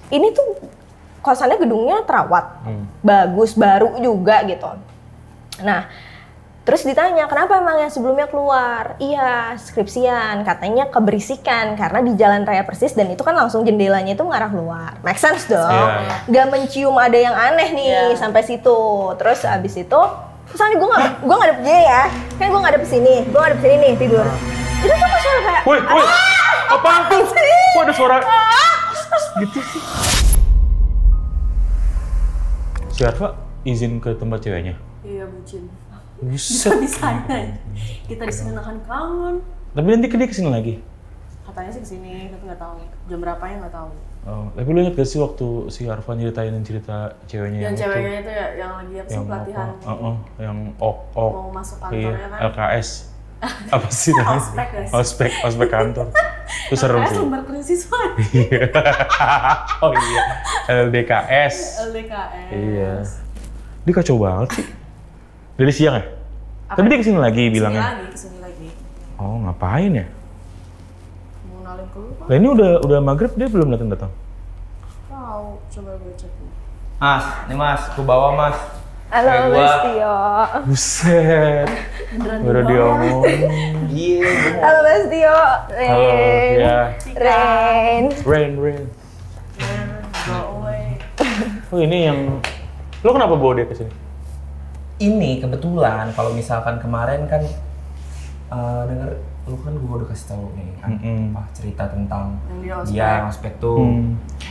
ini tuh kosannya gedungnya terawat, bagus, baru juga gitu. Nah, terus ditanya, kenapa emang yang sebelumnya keluar? Iya, skripsian, katanya keberisikan karena di jalan raya persis dan itu kan langsung jendelanya itu mengarah keluar. Make sense dong. Gak mencium ada yang aneh nih sampai situ. Terus abis itu, misalnya gue ngadep dia ya, kan gue ngadep sini nih tidur. Itu tuh suara kayak, woi, apaan tuh? Kok ada suara gitu sih? Si Arfa izin ke tempat ceweknya? Iya, bucin. Buset. Di sana. Kita di sini nahan kangen. Tapi nanti dia kesini lagi? Katanya sih kesini, tapi nggak tahu. Jam berapanya nggak tahu. Oh, tapi lu inget gak sih waktu si Arfa nyeritain cerita ceweknya yang ceweknya itu ya, yang lagi apa sih pelatihan? Yang mau masuk kantornya kan? LKS. Apa sih namanya? Ospek kantor. Itu serem sih. lembar kerja siswa. Oh iya, LDKS. Iya. Dia kacau banget sih. Dari siang ya? Tapi dia kesini lagi bilangnya? Kesini lagi. Oh, ngapain ya? Mau nalin ke lu, Pak? Lah ini udah maghrib dia belum datang. Tahu, coba gue cek. Mas, nih mas, aku bawa mas. Halo Mas Tio. Buset. Baru diomongin. Iya. Halo Mas Tio. Halo, ya. Rain. Oh ini yang... Lo kenapa bawa dia ke sini? Ini kebetulan kalau misalkan kemarin kan denger lu kan gue udah kasih tahu nih kan apa cerita tentang dia ospek tuh.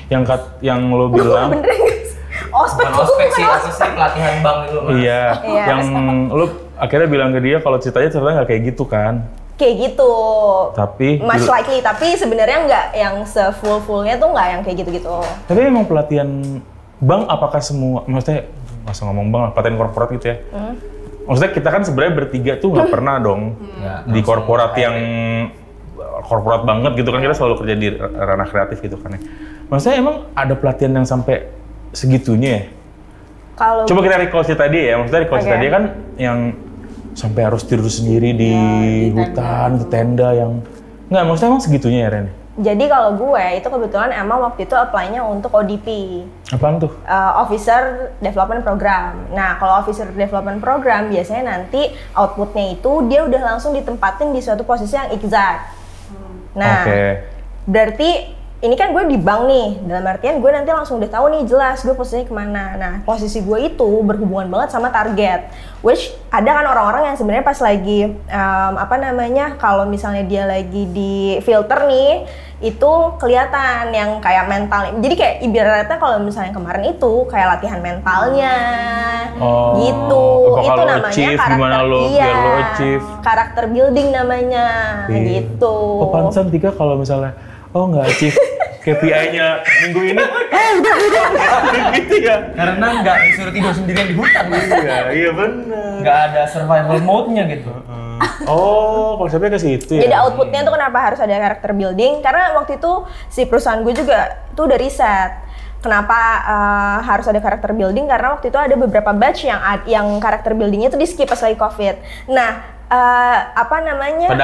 Yang lo bilang Ospek bukan ospek sih, asli pelatihan bank gitu mas. Iya. Yang lo akhirnya bilang ke dia kalau ceritanya nggak kayak gitu kan? Kayak gitu. Tapi much likely, tapi sebenarnya nggak yang se-full-fullnya tuh nggak yang kayak gitu-gitu. Tapi emang pelatihan bank apakah semua, maksudnya masa ngomong bank, pelatihan korporat gitu ya? Maksudnya kita kan sebenarnya bertiga tuh nggak pernah dong di korporat yang korporat banget gitu kan, kita selalu kerja di ranah kreatif gitu kan ya. Maksudnya emang ada pelatihan yang sampai segitunya ya? Coba kita recall cerita dia ya, maksudnya recall cerita dia kan yang sampai harus tidur sendiri di hutan, di tenda yang... Nggak, maksudnya emang segitunya ya Ren? Jadi kalau gue itu kebetulan emang waktu itu apply-nya untuk ODP. Apaan tuh? Officer Development Program. Nah, kalau Officer Development Program biasanya nanti output-nya itu dia udah langsung ditempatin di suatu posisi yang exact. Nah, berarti ini kan gue di bank nih, dalam artian gue nanti langsung udah tahu nih jelas gue posisinya kemana. Nah, posisi gue itu berhubungan banget sama target. Which ada kan orang-orang yang sebenarnya pas lagi kalau misalnya dia lagi di filter nih, itu kelihatan yang kayak mental. Jadi kayak ibaratnya kalau misalnya kemarin itu kayak latihan mentalnya, gitu. Itu namanya achieve, karakter. Karakter building namanya, gitu. Oh pantesan Tika kalau misalnya nggak achieve KPI-nya minggu ini, gitu ya? Karena nggak disuruh tidur sendirian di hutan, mas. Iya benar. Nggak ada survival mode-nya gitu. Oh, konsepnya ke situ ya? Jadi output-nya tuh kenapa harus ada karakter building? Karena waktu itu si perusahaan gue juga tuh udah riset. Kenapa harus ada karakter building? Karena waktu itu ada beberapa batch yang karakter buildingnya tuh di skip pas lagi COVID. Nah, pada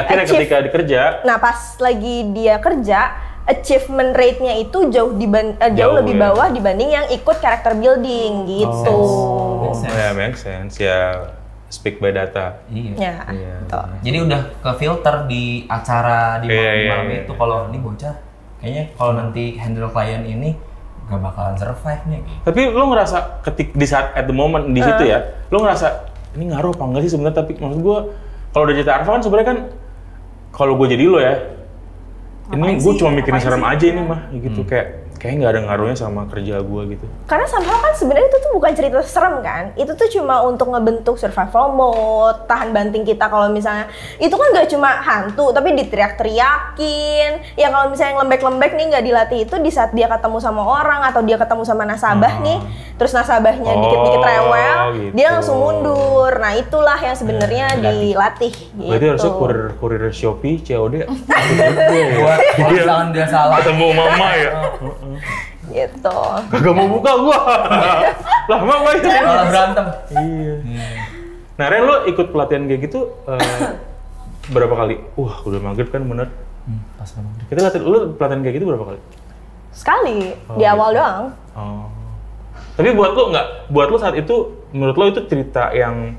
akhirnya ketika dikerja, nah pas lagi dia kerja, achievement rate-nya itu jauh lebih bawah dibanding yang ikut karakter building gitu. Make sense ya, speak by data. Iya. Jadi udah ke filter di acara di malam itu. Kalau ini bocah, kayaknya kalau nanti handle klien ini gak bakalan survive nih. Tapi lo ngerasa di saat at the moment di situ ya, lo ngerasa ini ngaruh apa enggak sih sebenarnya? Tapi maksud gue kalau udah cerita Arfa kan sebenarnya kan kalau gue jadi lo ya, ini gue cuma mikirin serem aja ini mah gitu, kayak nggak ada ngaruhnya sama kerja gue gitu. Karena somehow kan sebenarnya itu tuh bukan cerita serem kan, itu tuh cuma untuk ngebentuk survival mode, tahan banting kita kalau misalnya itu kan nggak cuma hantu tapi diteriak-teriakin. Ya kalau misalnya yang lembek-lembek nih nggak dilatih itu di saat dia ketemu sama orang atau dia ketemu sama nasabah nih, terus nasabahnya dikit-dikit rewel, gitu. Dia langsung mundur. Nah itulah yang sebenarnya dilatih. Berarti harusnya kurir Shopee, COD. Buat kalau dia salah ketemu mama ya. Gitu. Kagak mau buka gua. Lah mama itu malah berantem. Iya. Nah Ren, lo ikut pelatihan kayak gitu berapa kali? Udah maghrib kan bener. Pas banget. Kita lo pelatihan kayak gitu berapa kali? Sekali, di awal doang. Oh. Tapi buat lo saat itu, menurut lo itu cerita yang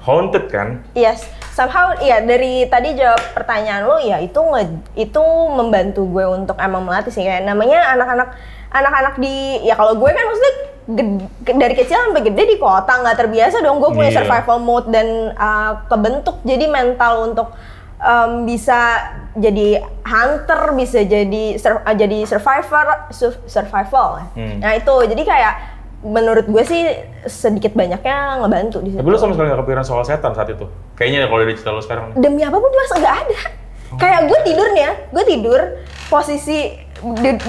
haunted kan? Yes, somehow iya dari tadi jawab pertanyaan lo ya itu membantu gue untuk emang melatih sih, kayak namanya anak-anak di ya kalau gue kan maksudnya dari kecil sampai gede di kota nggak terbiasa dong, gue punya survival mode dan kebentuk jadi mental untuk bisa jadi hunter, bisa jadi survival. Nah itu jadi kayak menurut gue sih sedikit banyaknya ngebantu di situ. Tapi lu sama sekali gak kepikiran soal setan saat itu? Kayaknya kalau dari cerita lu sekarang. Demi apapun mas nggak ada. Kayak gue tidur posisi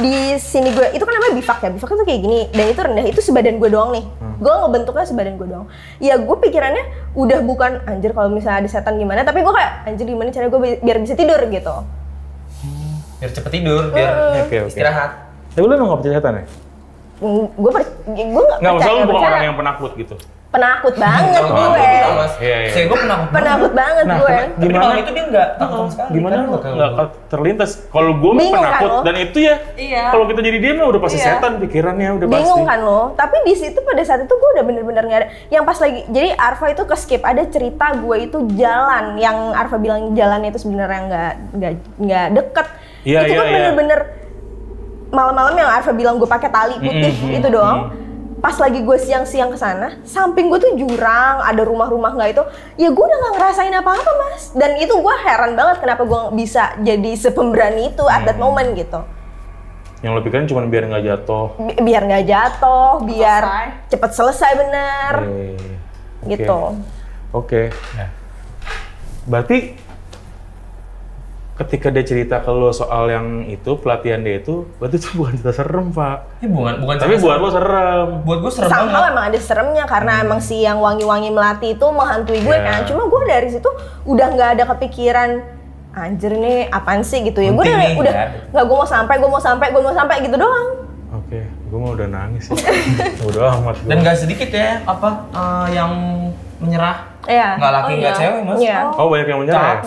di sini gue itu kan namanya bivak ya, bivak itu kayak gini dan itu rendah, itu sebadan gue doang nih. Gue ngebentuknya sebadan gue doang. Ya gue pikirannya udah bukan anjir kalau misalnya ada setan gimana, tapi gue kayak anjir gimana cara gue biar bisa tidur gitu. Biar cepet tidur, biar istirahat. Tapi lu emang gak percaya setan ya? Gue nggak masalah lu bukan orang yang penakut gitu. Penakut banget gue. Saya gue penakut banget gue. Gimana itu dia nggak takut sekali. Gimana nggak terlintas? Kalau gue penakut kan, dan itu ya. Kalau kita jadi dia mah udah pasti setan pikirannya udah pasti. Bingung kan lo? Tapi di situ pada saat itu gue udah bener-bener nggak ada. Yang pas lagi jadi Arfa itu ke skip ada cerita gue itu jalan yang Arfa bilang jalannya itu sebenarnya nggak deket. Itu kan bener-bener malam-malam yang Arfa bilang gue pakai tali putih itu doang. Pas lagi gue siang-siang kesana, samping gue tuh jurang, ada rumah-rumah nggak itu, ya gue udah nggak ngerasain apa-apa mas. Dan itu gue heran banget kenapa gue bisa jadi sepemberani itu at that moment gitu. Yang lo pikirin cuma biar nggak jatuh. Biar nggak jatuh, biar cepet selesai bener. Gitu. Oke. Berarti ketika dia cerita ke lo soal yang itu, pelatihan dia itu, berarti itu bukan cerita serem, Pak. Bukan tapi buat lo serem. Buat gue serem banget. Sama emang ada seremnya, karena emang si yang wangi-wangi melati itu menghantui gue kan. Cuma gue dari situ udah nggak ada kepikiran, anjir nih apaan sih gitu ya. Gue udah nggak, gue mau sampai gitu doang. Oke, gue mau udah nangis sih. Udah amat. Dan nggak sedikit ya, yang menyerah. Iya. Nggak laki nggak cewek mas. Iya. Oh banyak yang menyerah.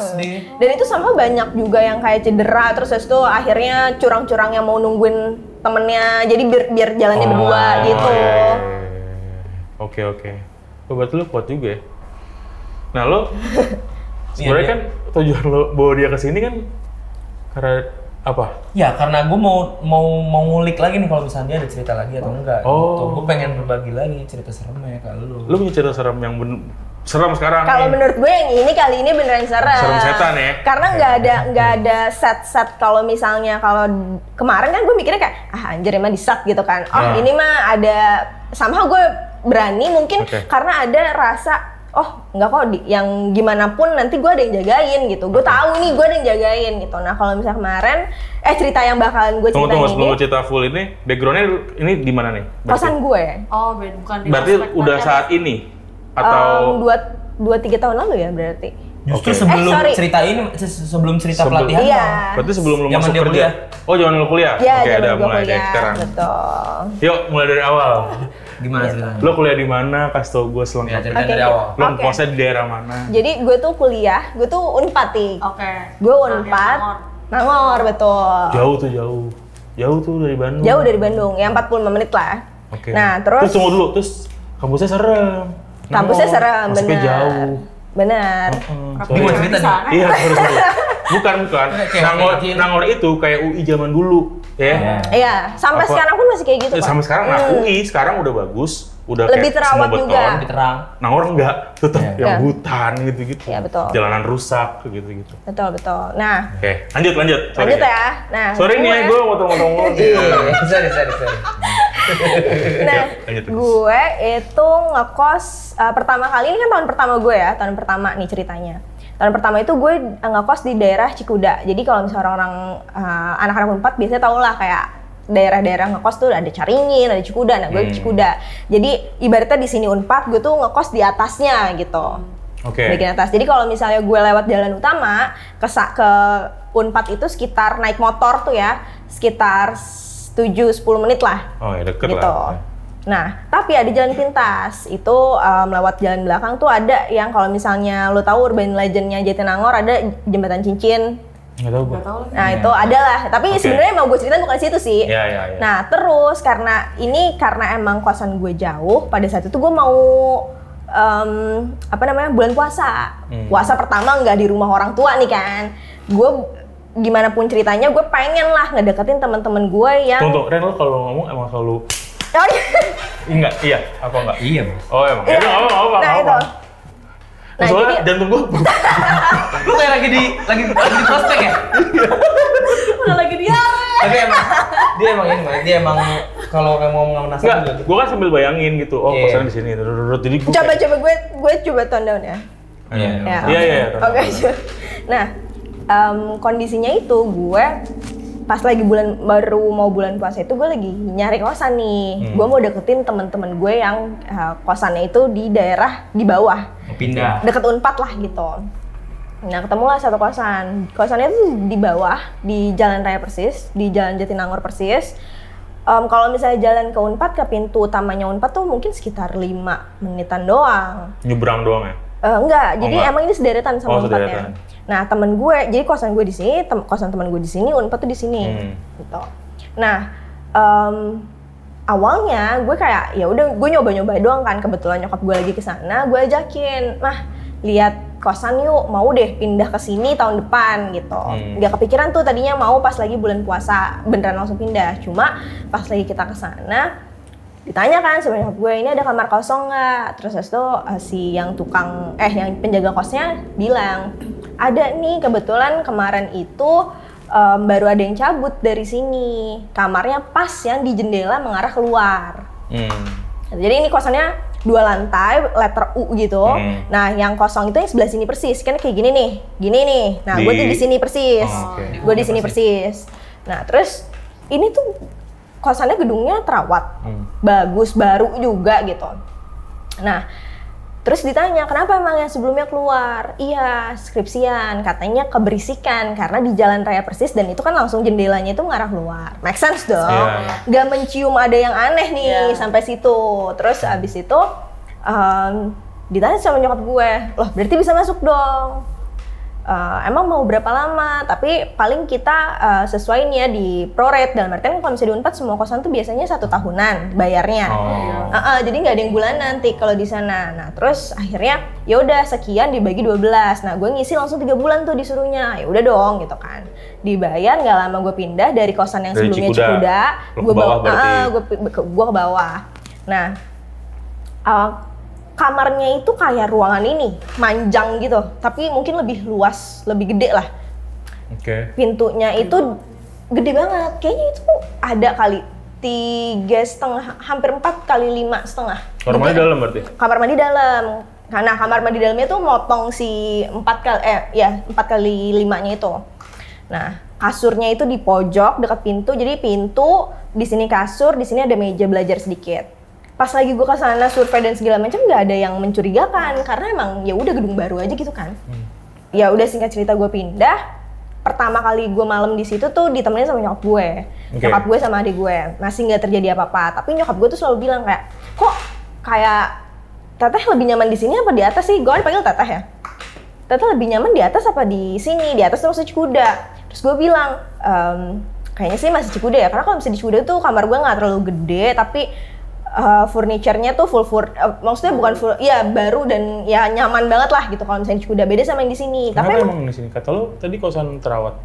Dan itu sama banyak juga yang kayak cedera terus itu akhirnya curang-curang yang mau nungguin temennya jadi biar jalannya berdua gitu. Oke. Oh, berarti lo kuat juga ya. Nah lo sebenarnya kan tujuan lo bawa dia ke sini kan karena apa? Ya karena gue mau ngulik lagi nih kalau misalnya dia ada cerita lagi atau enggak. Gitu. Gue pengen berbagi lagi cerita seremnya ke lo. Lo punya cerita serem yang serem sekarang? Kalau menurut gue yang ini kali ini beneran serem. Serem setan ya? Karena nggak ada set kalau misalnya kalau kemarin kan gue mikirnya kayak anjir emang di-set gitu kan. Ini mah ada somehow gue berani mungkin karena ada rasa nggak kok yang gimana pun nanti gue ada yang jagain gitu. Gue tahu nih gue ada yang jagain gitu. Nah kalau misalnya kemarin cerita yang bakalan gue ceritain ini. Sebelum cerita full ini, backgroundnya ini di mana nih? Kosan gue. Oh bukan di. Berarti udah saat ini atau 2-3 tahun lalu ya berarti. Justru sebelum cerita ini, sebelum cerita pelatihan. Iya. Berarti sebelum lu masuk kerja. Kuliah. Oh, zaman lu kuliah. Iya, oke, udah mulai dari sekarang. Betul. Yuk, mulai dari awal. Gimana ceritanya? Lu kuliah di mana? Kasih tau gue selengkapnya. Ya, cerita dari awal. Lu kosnya di daerah mana? Jadi gue tuh kuliah, gue tuh Unpad nih. Gue Unpad. Nangor, betul. Jauh tuh dari Bandung. Jauh dari Bandung, ya 45 menit lah. Oke. Nah, terus tunggu dulu, terus kampusnya serem. Kampusnya serem, bener. jauh. Bener. Gimana cerita nih? Iya, bukan. Nangor itu kayak UI zaman dulu, ya. Iya, sampai sekarang pun masih kayak gitu. Sampai sekarang, UI sekarang udah bagus. Udah lebih kayak terawat beton, juga. Lebih terang. Nangor enggak, tetap yang hutan gitu-gitu. Iya, betul. Jalanan rusak gitu-gitu. Betul. Nah. Oke, lanjut. Lanjut ya. Nah, sorry nih, gue motong-motong. Sorry. Nah, gue itu ngekos pertama kali, ini kan tahun pertama gue ya, tahun pertama nih ceritanya. Tahun pertama itu gue ngekos di daerah Cikuda. Jadi kalau misalnya orang anak-anak Unpad biasanya tau lah kayak daerah-daerah ngekos tuh ada Caringin, ada Cikuda. Nah, gue di Cikuda. Jadi ibaratnya di sini Unpad, gue tuh ngekos di atasnya gitu. Bagian atas. Jadi kalau misalnya gue lewat jalan utama ke Unpad itu sekitar naik motor tuh ya, sekitar 7-10 menit lah. Oh ya deket gitu. lah. Nah, tapi ada jalan pintas. Itu lewat jalan belakang tuh ada yang kalau misalnya lo tahu urban legend-nya Jatinangor ada jembatan cincin. Nggak tahu gue. Nah itu adalah, tapi sebenarnya mau gue cerita bukan situ sih. Iya. Nah terus karena emang kosan gue jauh, pada saat itu gue mau bulan puasa. Puasa pertama nggak di rumah orang tua nih kan. Gue gimana pun ceritanya gue pengen lah ngedeketin teman-teman gue yang. Tunggu, Ren lo kalau ngomong emang selalu. Oh iya. Enggak, iya, apa enggak? Iya. Oh emang. Itu apa? Nah itu. Nah, soalnya jantung gue. Lu kayak lagi di prospek ya? Udah lagi diare. Tapi emang dia emang kalau ngomong sama nasabah enggak, gue kan sambil bayangin gitu. Oh, kosan di sini. Jadi gue coba gue coba tone down ya. Iya. Oke. Nah, kondisinya itu gue pas lagi baru mau bulan puasa itu gue lagi nyari kosan nih. Gue mau deketin teman-teman gue yang kosannya itu di daerah di bawah. Pindah. Deket Unpad lah gitu. Nah ketemulah satu kosan. Kosannya itu di bawah, di Jalan Raya Persis, di Jalan Jatinangor Persis. Kalau misalnya jalan ke Unpad, ke pintu utamanya Unpad tuh mungkin sekitar 5 menitan doang. Nyebrang doang ya? Enggak, jadi emang ini sederetan sama Unpadnya. Sederetan. Nah temen gue, jadi kosan gue di sini, kosan teman gue di sini, Unpad tuh di sini, gitu. Nah awalnya gue kayak ya udah gue nyoba doang kan, kebetulan nyokap gue lagi kesana, gue ajakin, mah lihat kosan yuk, mau deh pindah ke sini tahun depan gitu. Nggak kepikiran tuh tadinya mau pas lagi bulan puasa beneran langsung pindah, cuma pas lagi kita kesana ditanya kan sama nyokap gue, ini ada kamar kosong nggak? Terus itu si yang yang penjaga kosnya bilang ada nih, kebetulan kemarin itu baru ada yang cabut dari sini, kamarnya pas yang di jendela mengarah keluar. Jadi ini kosannya 2 lantai, letter U gitu. Nah yang kosong itu yang sebelah sini persis, kan kayak gini nih. Nah gue tuh di sini persis, gue di sini persis. Nah terus ini tuh kosannya gedungnya terawat, bagus, baru juga gitu. Nah, terus ditanya, kenapa emang yang sebelumnya keluar? Iya, skripsian, katanya keberisikan karena di Jalan Raya Persis dan itu kan langsung jendelanya itu mengarah keluar. Make sense dong, gak mencium ada yang aneh nih sampai situ. Terus abis itu ditanya sama nyokap gue, loh berarti bisa masuk dong. Emang mau berapa lama, tapi paling kita sesuaiin ya di prorate, dalam artian kalau misalnya di Unpad semua kosan tuh biasanya 1 tahunan bayarnya. Jadi nggak ada yang bulanan nanti kalau di sana. Nah terus akhirnya ya udah sekian dibagi 12. Nah gue ngisi langsung 3 bulan tuh disuruhnya. Ya udah dong gitu kan, dibayar. Nggak lama gue pindah dari kosan yang dari sebelumnya Cikuda, gue ke bawah. Nah kamarnya itu kayak ruangan ini, manjang gitu, tapi mungkin lebih luas, lebih gede lah. Pintunya itu gede banget, kayaknya itu ada kali 3,5, hampir 4 kali 5,5. Kamar mandi dalam berarti? Kamar mandi dalam. Nah kamar mandi dalamnya tuh motong si 4 kali 5-nya itu. Nah kasurnya itu di pojok dekat pintu, jadi pintu di sini kasur, di sini ada meja belajar sedikit. Pas lagi gue kesana survei dan segala macam nggak ada yang mencurigakan karena emang ya udah gedung baru aja gitu kan. Ya udah singkat cerita gue pindah. Pertama kali gue malam di situ tuh ditemenin sama nyokap gue, nyokap gue sama adik gue. Masih nggak terjadi apa-apa. Tapi nyokap gue tuh selalu bilang kayak, kok kayak Teteh lebih nyaman di sini apa di atas sih? Gue dipanggil Teteh ya. Teteh lebih nyaman di atas apa di sini? Di atas tuh maksudnya Cikuda. Terus gue bilang, kayaknya sih masih Cikuda ya. Karena kalau misalnya di Cikuda tuh kamar gue nggak terlalu gede, tapi furniture-nya tuh maksudnya bukan full, ya baru dan ya nyaman banget lah gitu kalau misalnya Cikuda, beda sama yang di sini. Tapi emang di sini kata lo tadi kosan terawat,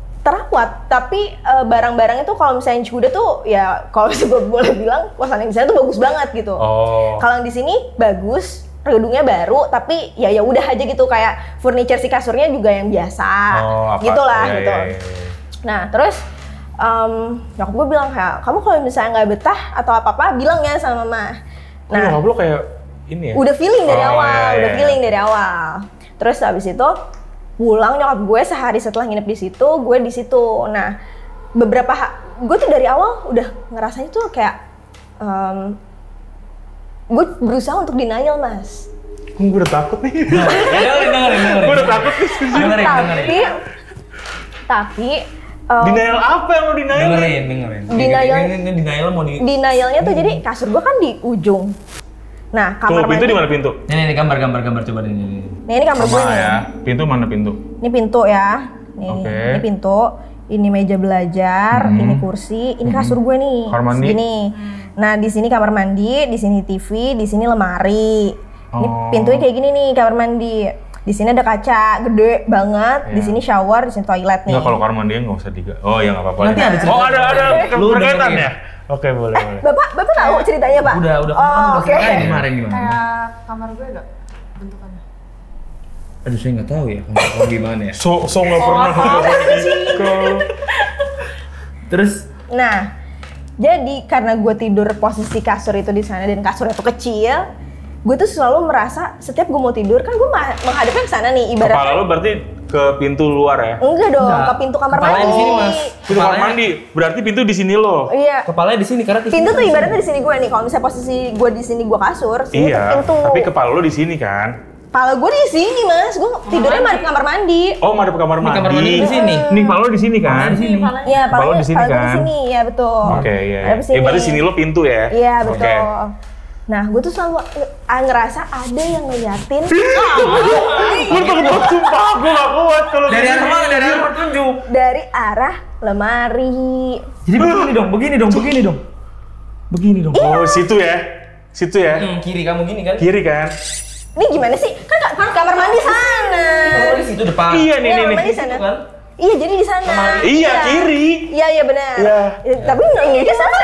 tapi barang-barangnya tuh kalau misalnya Cikuda tuh ya kalau gue boleh bilang kosan yang di sana tuh bagus banget gitu. Kalau yang di sini bagus, gedungnya baru, tapi ya udah aja gitu, kayak furniture si kasurnya juga yang biasa, gitulah gitu. Nah terus nyokap gue bilang kayak, kamu kalau misalnya nggak betah atau apa-apa bilang ya sama mama. Nah nyokap lo kayak ini ya? Udah feeling dari awal, Terus habis itu pulang nyokap gue sehari setelah nginep di situ, gue di situ. Nah gue tuh dari awal udah ngerasanya tuh kayak gue berusaha untuk denial, Mas. Gue udah takut nih. Dengerin. Gue udah takut nih. Tapi denial apa yang lo denial? Dengerin. Denial mau di... Denialnya tuh jadi kasur gue kan di ujung. Nah kamar pintu di mana pintu? Ini gambar coba nih. Nah ini kamar gue nih. Ya. Pintu mana pintu? Ini pintu ya. Ini pintu, ini meja belajar, ini kursi, ini kasur gue nih. Kamar mandi. Segini. Nah, di sini kamar mandi, di sini TV, di sini lemari. Ini pintunya kayak gini nih kamar mandi. Di sini ada kaca gede banget, di sini shower, di sini toilet nih. Enggak, kalau kamar mandinya nggak usah oh ya nggak apa-apa. Nanti ada cerita. Oh ada berkaitan ya? Oke, boleh. Bapak tahu ceritanya, Pak? Udah ceritain kemarin gimana? Kayak kamar gue gak bentukannya? Aduh, saya nggak tahu ya kamar gimana ya. So nggak pernah Terus? Nah, jadi karena gue tidur posisi kasur itu di sana dan kasurnya tuh kecil, gue tuh selalu merasa setiap gue mau tidur kan gue menghadapnya ke sana nih, ibaratnya. Kepala lo berarti ke pintu luar ya? Enggak dong, ke pintu kamar mandi. Di sini, Mas. Pintu kamar mandi, berarti pintu di sini lo. Iya. Kepalanya di sini karena Pintu tuh ibaratnya di sini gue nih. Kalau misalnya posisi gue di sini gue kasur, sini tuh pintu. Tapi kepala lo di sini kan? Kepala gue di sini, Mas. Gue tidurnya madep kamar mandi. Oh, madep kamar mandi. Kamar mandi di sini. Nih kepala lo di sini kan? Di sini. Iya, Kepala lo di sini kan? di sini, ya betul. Oke, iya. Madep sini. Berarti sini lo pintu ya? Iya, betul. Oke. Nah, gue tuh selalu ngerasa ada yang ngeliatin. Gue takut banget, sumpah. Gue gak kuat kalau Dari arah mana? Dari arah petunjuk. Dari arah lemari. Jadi begini dong. Oh, situ ya? Kiri kamu gini kan? Kiri kan? Ini gimana sih? Kan kamar mandi sana. Oh, di situ depan. Iya nih. Kamar mandi sana. Kan? Iya, jadi di sana. Iya, kiri. Iya benar. Iya. Tapi nggak di sana.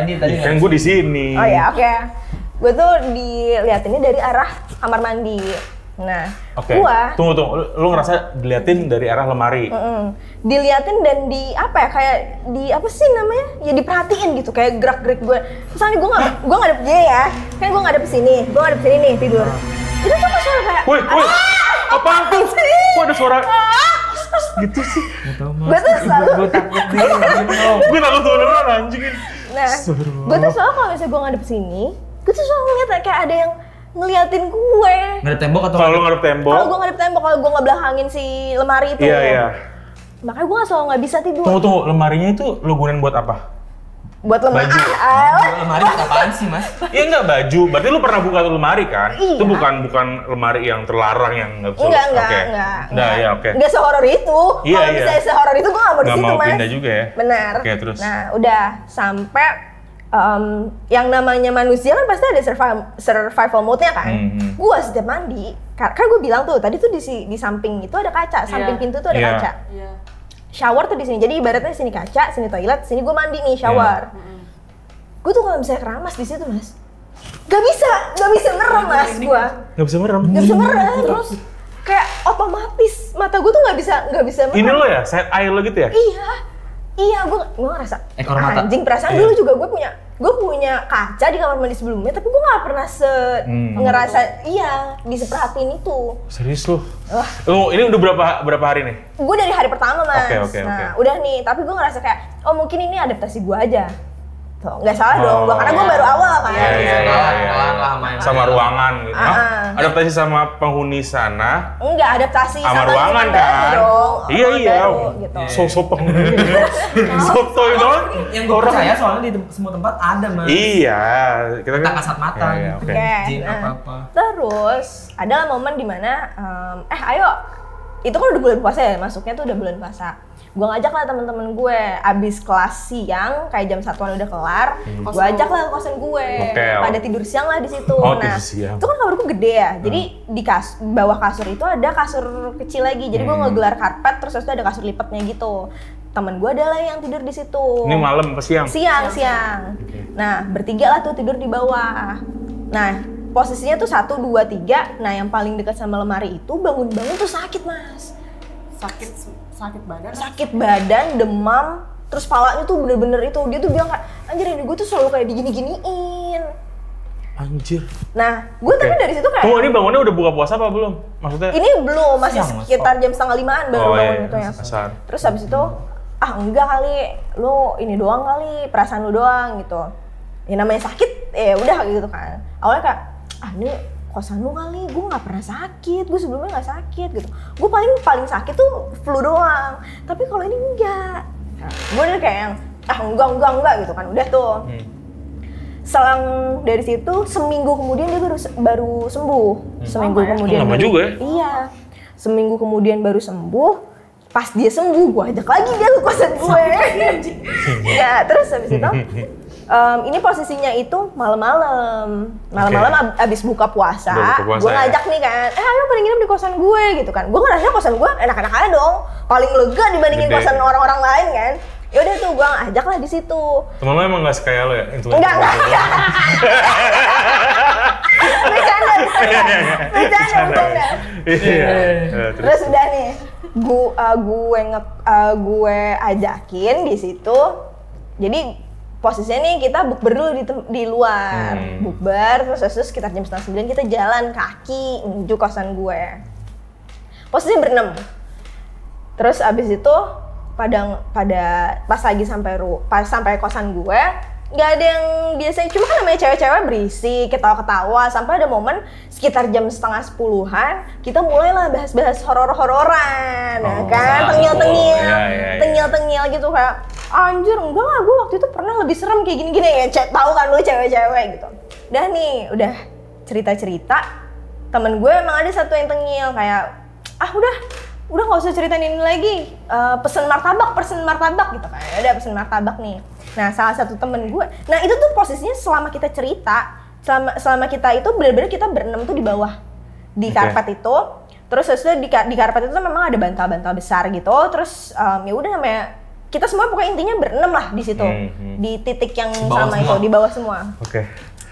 Tadi Kan gue di sini. Oh ya, oke. Gue tuh diliatinnya dari arah kamar mandi. Nah, Oke. Tunggu. Lu ngerasa diliatin dari arah lemari. Diliatin dan kayak di apa sih namanya? Ya diperhatiin gitu, kayak gerak-gerik gue. Misalnya gue ngadep dia ya, kan gue ngadep sini nih tidur. Itu tuh suara kayak. Woi. Apaan tuh? Kok ada suara gitu sih? Gue tuh selalu. Gue takut beneran anjing. Nah, gue tuh selalu kalau misalnya gue ngadep sini, gue tuh selalu ngeliat kayak ada yang ngeliatin gue. Ngadep tembok atau? Kalau ngadep tembok? Kalau gue ngadep tembok, kalau gue ngebelakangin si lemari itu. Iya. Makanya gue nggak bisa tidur. Tunggu, lemarinya itu lo gunain buat apa? Buat lemari. Lemari apaan sih, Mas? Iya enggak baju. Berarti lu pernah buka tuh lemari kan? Iya. Itu bukan lemari yang terlarang yang enggak bisa. Enggak. Nah, ya oke. Enggak sehoror itu. Iya, Kalau misalnya sehoror itu gue nggak mau di Nggak situ, mau Mas. pindah juga ya? Benar. Oke, terus. Nah, udah sampai yang namanya manusia kan pasti ada survival mode-nya kan. Gue setiap mandi, kan gue bilang tuh tadi tuh di samping itu ada kaca, samping pintu tuh ada kaca. Iya. Shower tuh di sini. Jadi ibaratnya sini kaca, sini toilet, sini gue mandi nih shower. Gue tuh kalau misalnya keramas di situ, Mas, gak bisa merem, Mas, gue. Gak bisa merem. Gak bisa merem, terus kayak otomatis mata gue tuh gak bisa merem. Ini lo ya, side eye lo gitu ya? Iya, gue ngerasa Ekor mata. anjing, perasaan dulu juga gue punya kaca di kamar mandi sebelumnya, tapi gue nggak pernah ngerasa diseperhatiin itu. Serius lo? Lo ini udah berapa hari nih? Gue dari hari pertama, Mas. Oke. Nah, udah nih, tapi gue ngerasa kayak, oh mungkin ini adaptasi gue aja. Tuh, nggak salah dong, karena gue baru awal kan. Kenalan lah sama ruangan gitu. Adaptasi sama penghuni sana. Enggak, adaptasi sama ruangan kan. Dong. Iya. Gitu. So penghuni. Sotoy dong. Yang gue percaya soalnya di semua tempat ada, Mas. Iya, kita tak kasat mata gitu. Jin apa-apa. Terus adalah momen dimana, ayo, itu kan udah bulan puasa ya, masuknya tuh udah bulan puasa. Gue ngajak lah temen-temen gue, abis kelas siang, kayak jam 1-an udah kelar, gue ajak lah ke kosan gue, pada tidur siang lah di situ. Nah, itu kan kamar gue gede ya, jadi di bawah kasur itu ada kasur kecil lagi, jadi gue ngegelar karpet, terus itu ada kasur lipatnya gitu. Temen gue adalah yang tidur di situ. Ini malam apa siang? Siang. Nah, bertiga lah tuh tidur di bawah. Nah, posisinya tuh 1, 2, 3. Nah, yang paling dekat sama lemari itu bangun-bangun tuh sakit, Mas. Sakit badan, demam, terus palanya tuh bener-bener itu. Dia tuh bilang kayak, anjir ini gue tuh selalu kayak digini-giniin. Anjir. Nah, gue tapi dari situ kayak... Tunggu, ini bangunnya udah buka puasa apa belum? Maksudnya? Ini belum, masih sekitar jam 4:30-an baru bangun gitu ya. Terus habis itu, enggak kali, lu ini doang kali, perasaan lu doang gitu. Ya namanya sakit, udah gitu kan. Awalnya kayak, ini kosan lu kali, gue nggak pernah sakit, gue sebelumnya nggak sakit gitu. Gue paling sakit tuh flu doang, tapi kalau ini enggak. Gue udah kayak yang enggak gitu kan, udah tuh. Selang dari situ seminggu kemudian dia baru sembuh. Seminggu kemudian. Lama juga ya? Iya, seminggu kemudian baru sembuh. pas dia sembuh, gue ajak lagi dia ke kosan gue. Ya, terus habis itu ini posisinya itu malam-malam abis buka puasa, gue ngajak nih kan, ayo pada nginep di kosan gue gitu kan. Gue ngerasa kosan gue enak-enak aja dong, paling lega dibandingin kosan orang-orang lain kan. Ya udah tuh gue ajak lah di situ. Temen lo emang nggak sekaya lo ya? Enggak. Bercanda. Terus udah nih, gue ajakin di situ. Jadi posisinya nih kita bukber dulu di luar, bukber terus sekitar jam 8:30 kita jalan kaki menuju kosan gue. Posisinya berenam. Terus abis itu pada pas lagi sampai kosan gue, nggak ada yang biasanya, cuma kan namanya cewek-cewek berisik, ketawa-ketawa, sampai ada momen sekitar jam 9:30-an kita mulailah bahas-bahas horor-hororan, kan, tengil-tengil gitu kayak anjir enggak lah, gue waktu itu pernah lebih serem kayak gini-gini ya, tahu kan lu cewek-cewek gitu. Udah cerita-cerita, temen gue emang ada satu yang tengil kayak udah nggak usah ceritain ini lagi, pesen martabak gitu kan. Ada pesen martabak nih. Nah, salah satu temen gue, nah itu tuh posisinya selama kita cerita, selama kita itu benar-benar kita berenam tuh di bawah di karpet itu. Terus di karpet itu memang ada bantal-bantal besar gitu. Terus ya udah namanya kita semua pokoknya intinya berenam lah di situ, di titik yang sama itu, di bawah semua.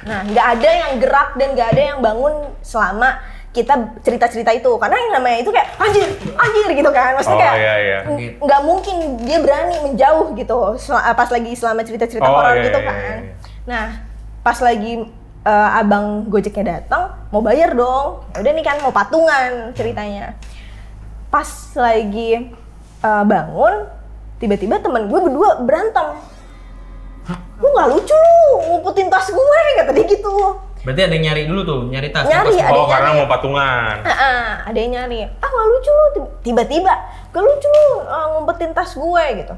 Nah, nggak ada yang gerak dan nggak ada yang bangun selama kita cerita-cerita itu, karena yang namanya itu kayak anjir gitu kan, maksudnya kayak nggak mungkin dia berani menjauh gitu pas lagi selama cerita-cerita horor gitu kan. Nah, pas lagi abang Gojeknya datang mau bayar dong, udah nih kan mau patungan ceritanya. Pas lagi bangun, tiba-tiba teman gue berdua berantem. Lu nggak lucu lu ngumpetin tas gue, kata dia gitu. Berarti ada yang nyari dulu tuh, nyari tas. Karena mau patungan. Ada yang nyari. Nggak lucu lu, tiba-tiba gak lucu lu ngumpetin tas gue gitu.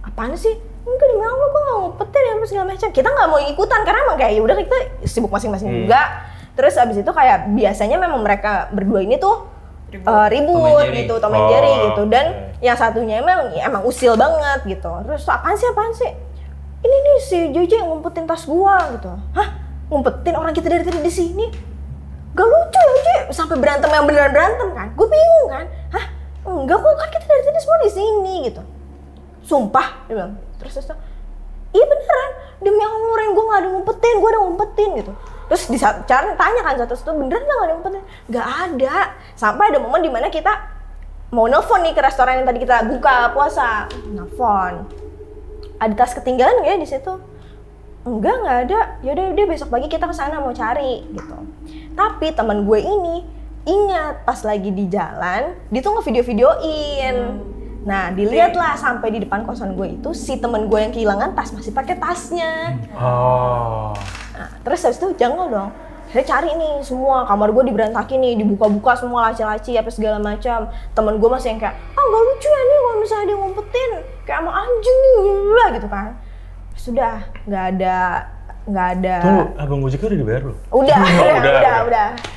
Apaan sih? Enggak, demi Allah gue nggak ngumpetin ya segala macam. Kita nggak mau ikutan karena emang kayak udah kita sibuk masing-masing juga. Terus abis itu kayak biasanya memang mereka berdua ini tuh ribut gitu, Tom and Jerry gitu. Dan yang satunya emang usil banget gitu. Terus apaan sih? Ini nih si JJ ngumpetin tas gue gitu. Ngumpetin orang kita dari tadi di sini, gak lucu aja sampai berantem yang beneran berantem kan? Gue bingung kan, enggak kok kan kita dari tadi semua di sini gitu. Sumpah, dia bilang. Terus iya beneran, demi Allah yang gue nggak ada ngumpetin, gue ada ngumpetin gitu. Terus tanya kan satu-satu, beneran nggak ada ngumpetin? Gak ada. Sampai ada momen dimana kita mau nelfon nih ke restoran yang tadi kita buka puasa, nelfon. Ada tas ketinggalan nggak ya di situ? Enggak ada. Yaudah besok pagi kita kesana mau cari gitu. Tapi teman gue ini ingat pas lagi di jalan dia tuh ngevideo-videoin. Nah, dilihatlah sampai di depan kosan gue itu si teman gue yang kehilangan tas masih pakai tasnya. Nah, terus habis itu jangan dong. Saya cari nih semua, kamar gue diberantakin nih, dibuka-buka semua laci-laci apa segala macam. Temen gue masih yang kayak, gak lucu ya nih kalau misalnya dia ngumpetin, kayak sama anjing nih lah gitu kan. Sudah, nggak ada. Tunggu, abang Gojeknya udah dibayar loh? Udah.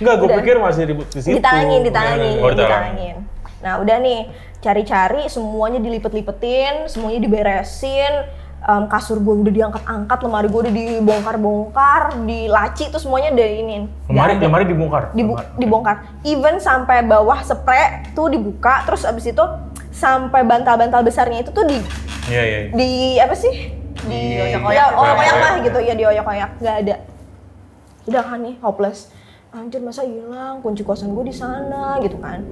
Enggak, gue pikir masih ribut di situ. Ditangin. Nah, udah nih, cari-cari semuanya dilipet-lipetin, semuanya diberesin. Kasur gue udah diangkat-angkat, lemari gue udah dibongkar-bongkar, dilaci tuh semuanya dari ini. Lemari dibongkar? Dibongkar. Even sampai bawah spray tuh dibuka, terus abis itu sampai bantal-bantal besarnya itu tuh di apa sih? Dioyak-oyak lah gitu ya, dioyak-oyak. Nggak ada. Udah kan nih, hopeless. Anjir masa hilang, kunci kosan gue di sana gitu kan.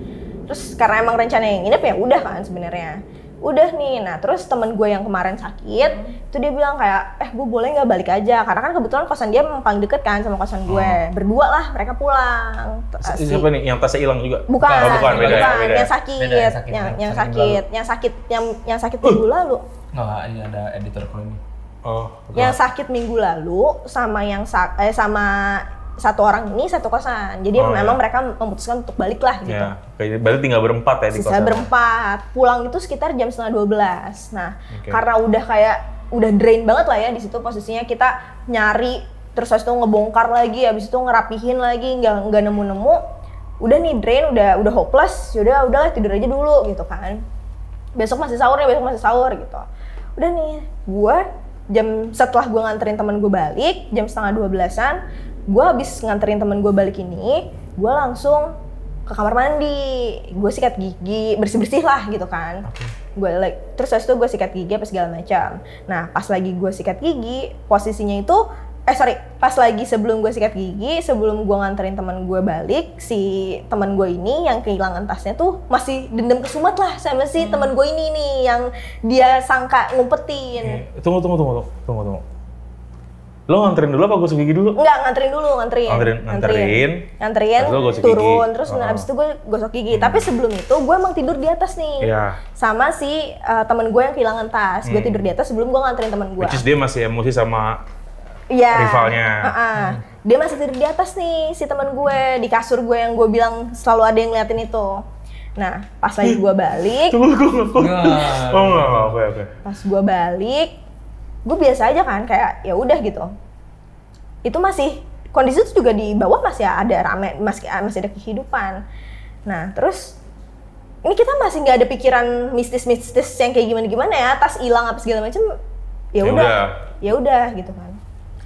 Terus karena emang rencana yang nginep ya udah kan sebenarnya. Udah nih, nah terus temen gue yang kemarin sakit, itu dia bilang kayak, gue boleh nggak balik aja? Karena kan kebetulan kosan dia memang paling deket kan sama kosan gue. Berdua lah mereka pulang. Siapa nih? Yang tasnya hilang juga? Bukan. Beda. Yang sakit minggu lalu. Ini ada editor kalau ini. Yang sakit minggu lalu sama sama satu orang ini satu kosan. Jadi memang mereka memutuskan untuk balik lah gitu. Berarti tinggal berempat ya di kosan? Sisa berempat. Pulang itu sekitar jam 11:30. Nah, karena udah drain banget lah ya di situ posisinya, kita nyari terus habis itu ngebongkar lagi, habis itu ngerapihin lagi, nggak nemu-nemu. Udah nih drain, udah hopeless. Udahlah tidur aja dulu gitu kan. besok masih sahur gitu. Udah nih, gue setelah gue nganterin temen gue balik, jam 11:30-an, gue habis nganterin temen gue balik ini, gue langsung ke kamar mandi, gue sikat gigi, bersih-bersih lah gitu kan. Gue terus habis itu gue sikat gigi apa segala macam. Nah pas lagi gue sikat gigi, posisinya itu pas lagi sebelum gue sikat gigi, sebelum gue nganterin teman gue balik, si teman gue ini yang kehilangan tasnya tuh masih dendam kesumat lah sama si teman gue ini nih yang dia sangka ngumpetin. Tunggu. Lo nganterin dulu apa gosok gigi dulu? Enggak, nganterin. Turun, terus abis itu gue gosok gigi. Tapi sebelum itu gue emang tidur di atas nih. Sama si teman gue yang kehilangan tas. Gue tidur di atas sebelum gue nganterin teman gue. Which is dia masih emosi sama rivalnya. Dia masih tidur di atas nih si teman gue di kasur gue yang gue bilang selalu ada yang ngeliatin itu. Nah pas lagi gue balik, pas gue balik, gue biasa aja kan kayak ya udah gitu. Itu masih kondisi itu juga di bawah masih ada rame, masih ada kehidupan. Nah terus ini kita masih nggak ada pikiran mistis yang kayak gimana ya, tas hilang apa segala macam. Ya udah gitu kan.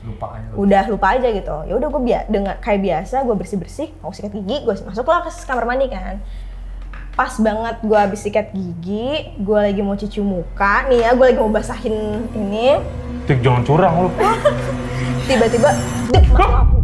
Lupa aja gitu. Ya udah gue dengan kayak biasa gue bersih mau sikat gigi, gue masuklah ke kamar mandi kan. Pas banget gue habis sikat gigi, gue lagi mau cuci muka nih ya, gue lagi mau basahin ini. Tik, jangan curang lu. Tiba-tiba mati lampu.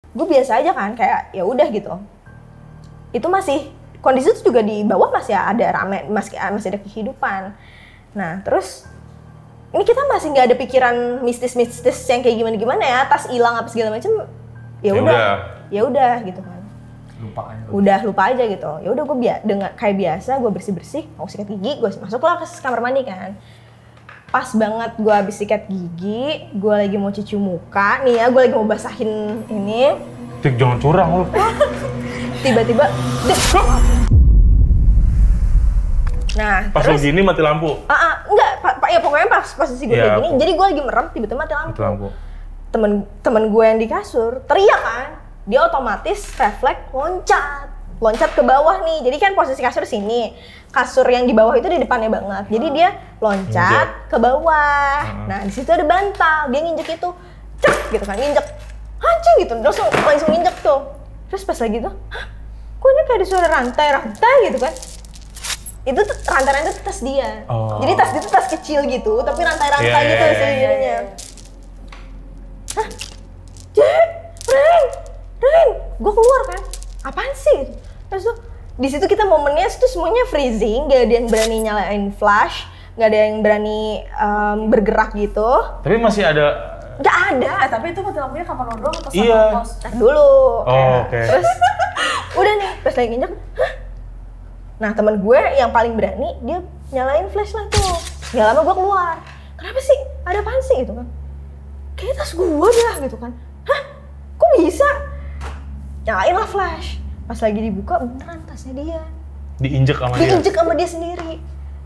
Gue biasa aja kan kayak ya udah gitu. Itu masih kondisi itu juga di bawah masih ada rame, masih ada kehidupan. Nah terus ini kita masih nggak ada pikiran mistis yang kayak gimana ya, tas hilang apa segala macam. Ya udah gitu kan. Lupa aja gitu. Ya udah gue dengan kayak biasa gue bersih mau sikat gigi, gue masuklah ke kamar mandi kan. Pas banget gue habis sikat gigi, gue lagi mau cuci muka nih ya, gue lagi mau basahin ini. Tik, jangan curang lu. Tiba-tiba nah pas terus gini mati lampu? Enggak, ya pokoknya pas posisi gue kayak gini, jadi gue lagi merem, tiba-tiba mati lampu. Temen gue yang di kasur teriak kan, dia otomatis refleks loncat ke bawah nih. Jadi kan posisi kasur sini, kasur yang di bawah itu di depannya banget. Jadi dia loncat ke bawah. Nah di situ ada bantal, dia nginjek itu, cek gitu kan, nginjek, hancur gitu, langsung nginjek tuh. Terus pas lagi tuh, kok ini kayak ada suara rantai gitu kan? Itu tuh rantai-rantai itu tas dia. Jadi tas dia tuh tas kecil gitu, tapi rantai-rantai gitu sebenarnya. Hah? Ren, gue keluar kan? Apaan sih? Terus tuh di situ kita momennya tuh semuanya freezing, gak ada yang berani nyalain flash, gak ada yang berani bergerak gitu. Tapi masih ada. Gak ada. Tapi itu mati lampunya kapan doang atau sama pos? Dulu. Oke. Terus udah nih pas lagi nginjek. Nah teman gue yang paling berani dia nyalain flash lah tuh. Gak lama gue keluar. Kenapa sih? Ada apaan sih gitu kan? Kayak tas gue dah gitu kan. Hah? Kok bisa? Nyalain lah flash. Pas lagi dibuka beneran tasnya dia. Diinjek sama dia sendiri.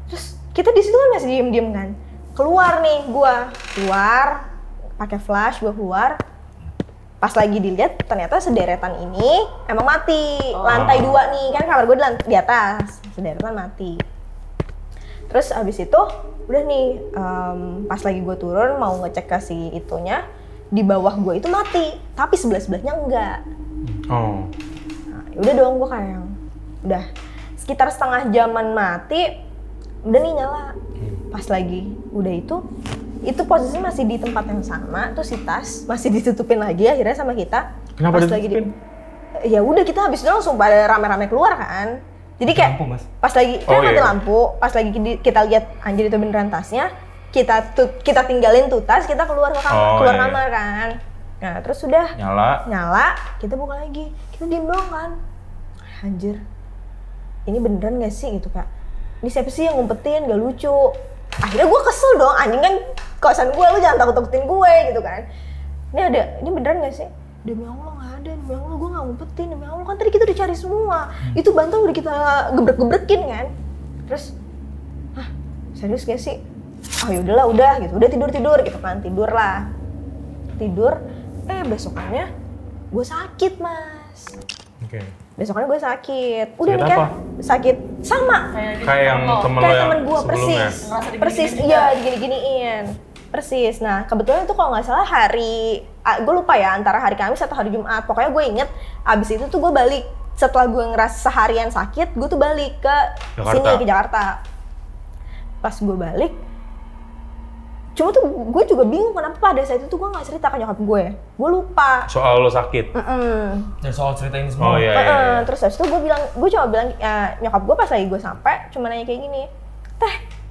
Terus kita di situ kan masih diem kan. Keluar nih gue. Pakai flash gue keluar. Pas lagi dilihat ternyata sederetan ini emang mati. Lantai 2 nih, kan kamar gue di atas. Sederetan mati. Terus abis itu udah nih pas lagi gue turun mau ngecek ke si itunya, di bawah gue itu mati, tapi sebelah-sebelahnya enggak. Nah, udah dong gue kayak yang udah sekitar setengah jaman mati, udah nih nyala. Pas lagi udah itu posisinya masih di tempat yang sama, tuh si tas masih ditutupin lagi akhirnya sama kita. Kenapa pas ditutupin? Ya udah kita habis itu langsung pada rame-rame keluar kan. Jadi kayak lampu, Mas. Pas lagi mati lampu, pas lagi kita lihat anjir itu beneran tasnya, kita tinggalin tuh tas, kita keluar kamar kan. Nah terus udah nyala, kita buka lagi, kita diem doang kan. Anjir, ini beneran gak sih gitu kak? Ini siapa sih yang ngumpetin, gak lucu. Akhirnya gue kesel dong, anjing kan kosan gue, lu jangan takut-takutin gue gitu kan. Ini beneran gak sih? demi Allah nggak ada, demi Allah gue nggak ngumpetin, demi Allah kan tadi kita udah cari semua, itu bantal udah kita gebrek-gebrekin kan. Terus, hah serius gak sih? Oh yaudahlah udah gitu, udah tidur gitu kan, tidur, besokannya gue sakit Mas. Oke. Besokannya gue sakit, udah Sakit nih kan, apa? sakit sama Kayak yang temen gue sebelumnya. persis, iya digini-giniin. Persis. Nah, kebetulan itu kalau nggak salah hari, gue lupa ya antara hari Kamis atau hari Jumat. Pokoknya gue inget, abis itu tuh gue balik. Setelah gue ngerasa seharian sakit, gue tuh balik ke sini, ke Jakarta. Pas gue balik, cuma tuh gue juga bingung kenapa pada saat itu tuh gue nggak cerita ke nyokap gue. Gue lupa. Soal lo sakit? Dan soal cerita ini semua? Oh iya. Terus habis itu gue coba bilang, nyokap gue pas lagi gue sampai, cuma nanya kayak gini,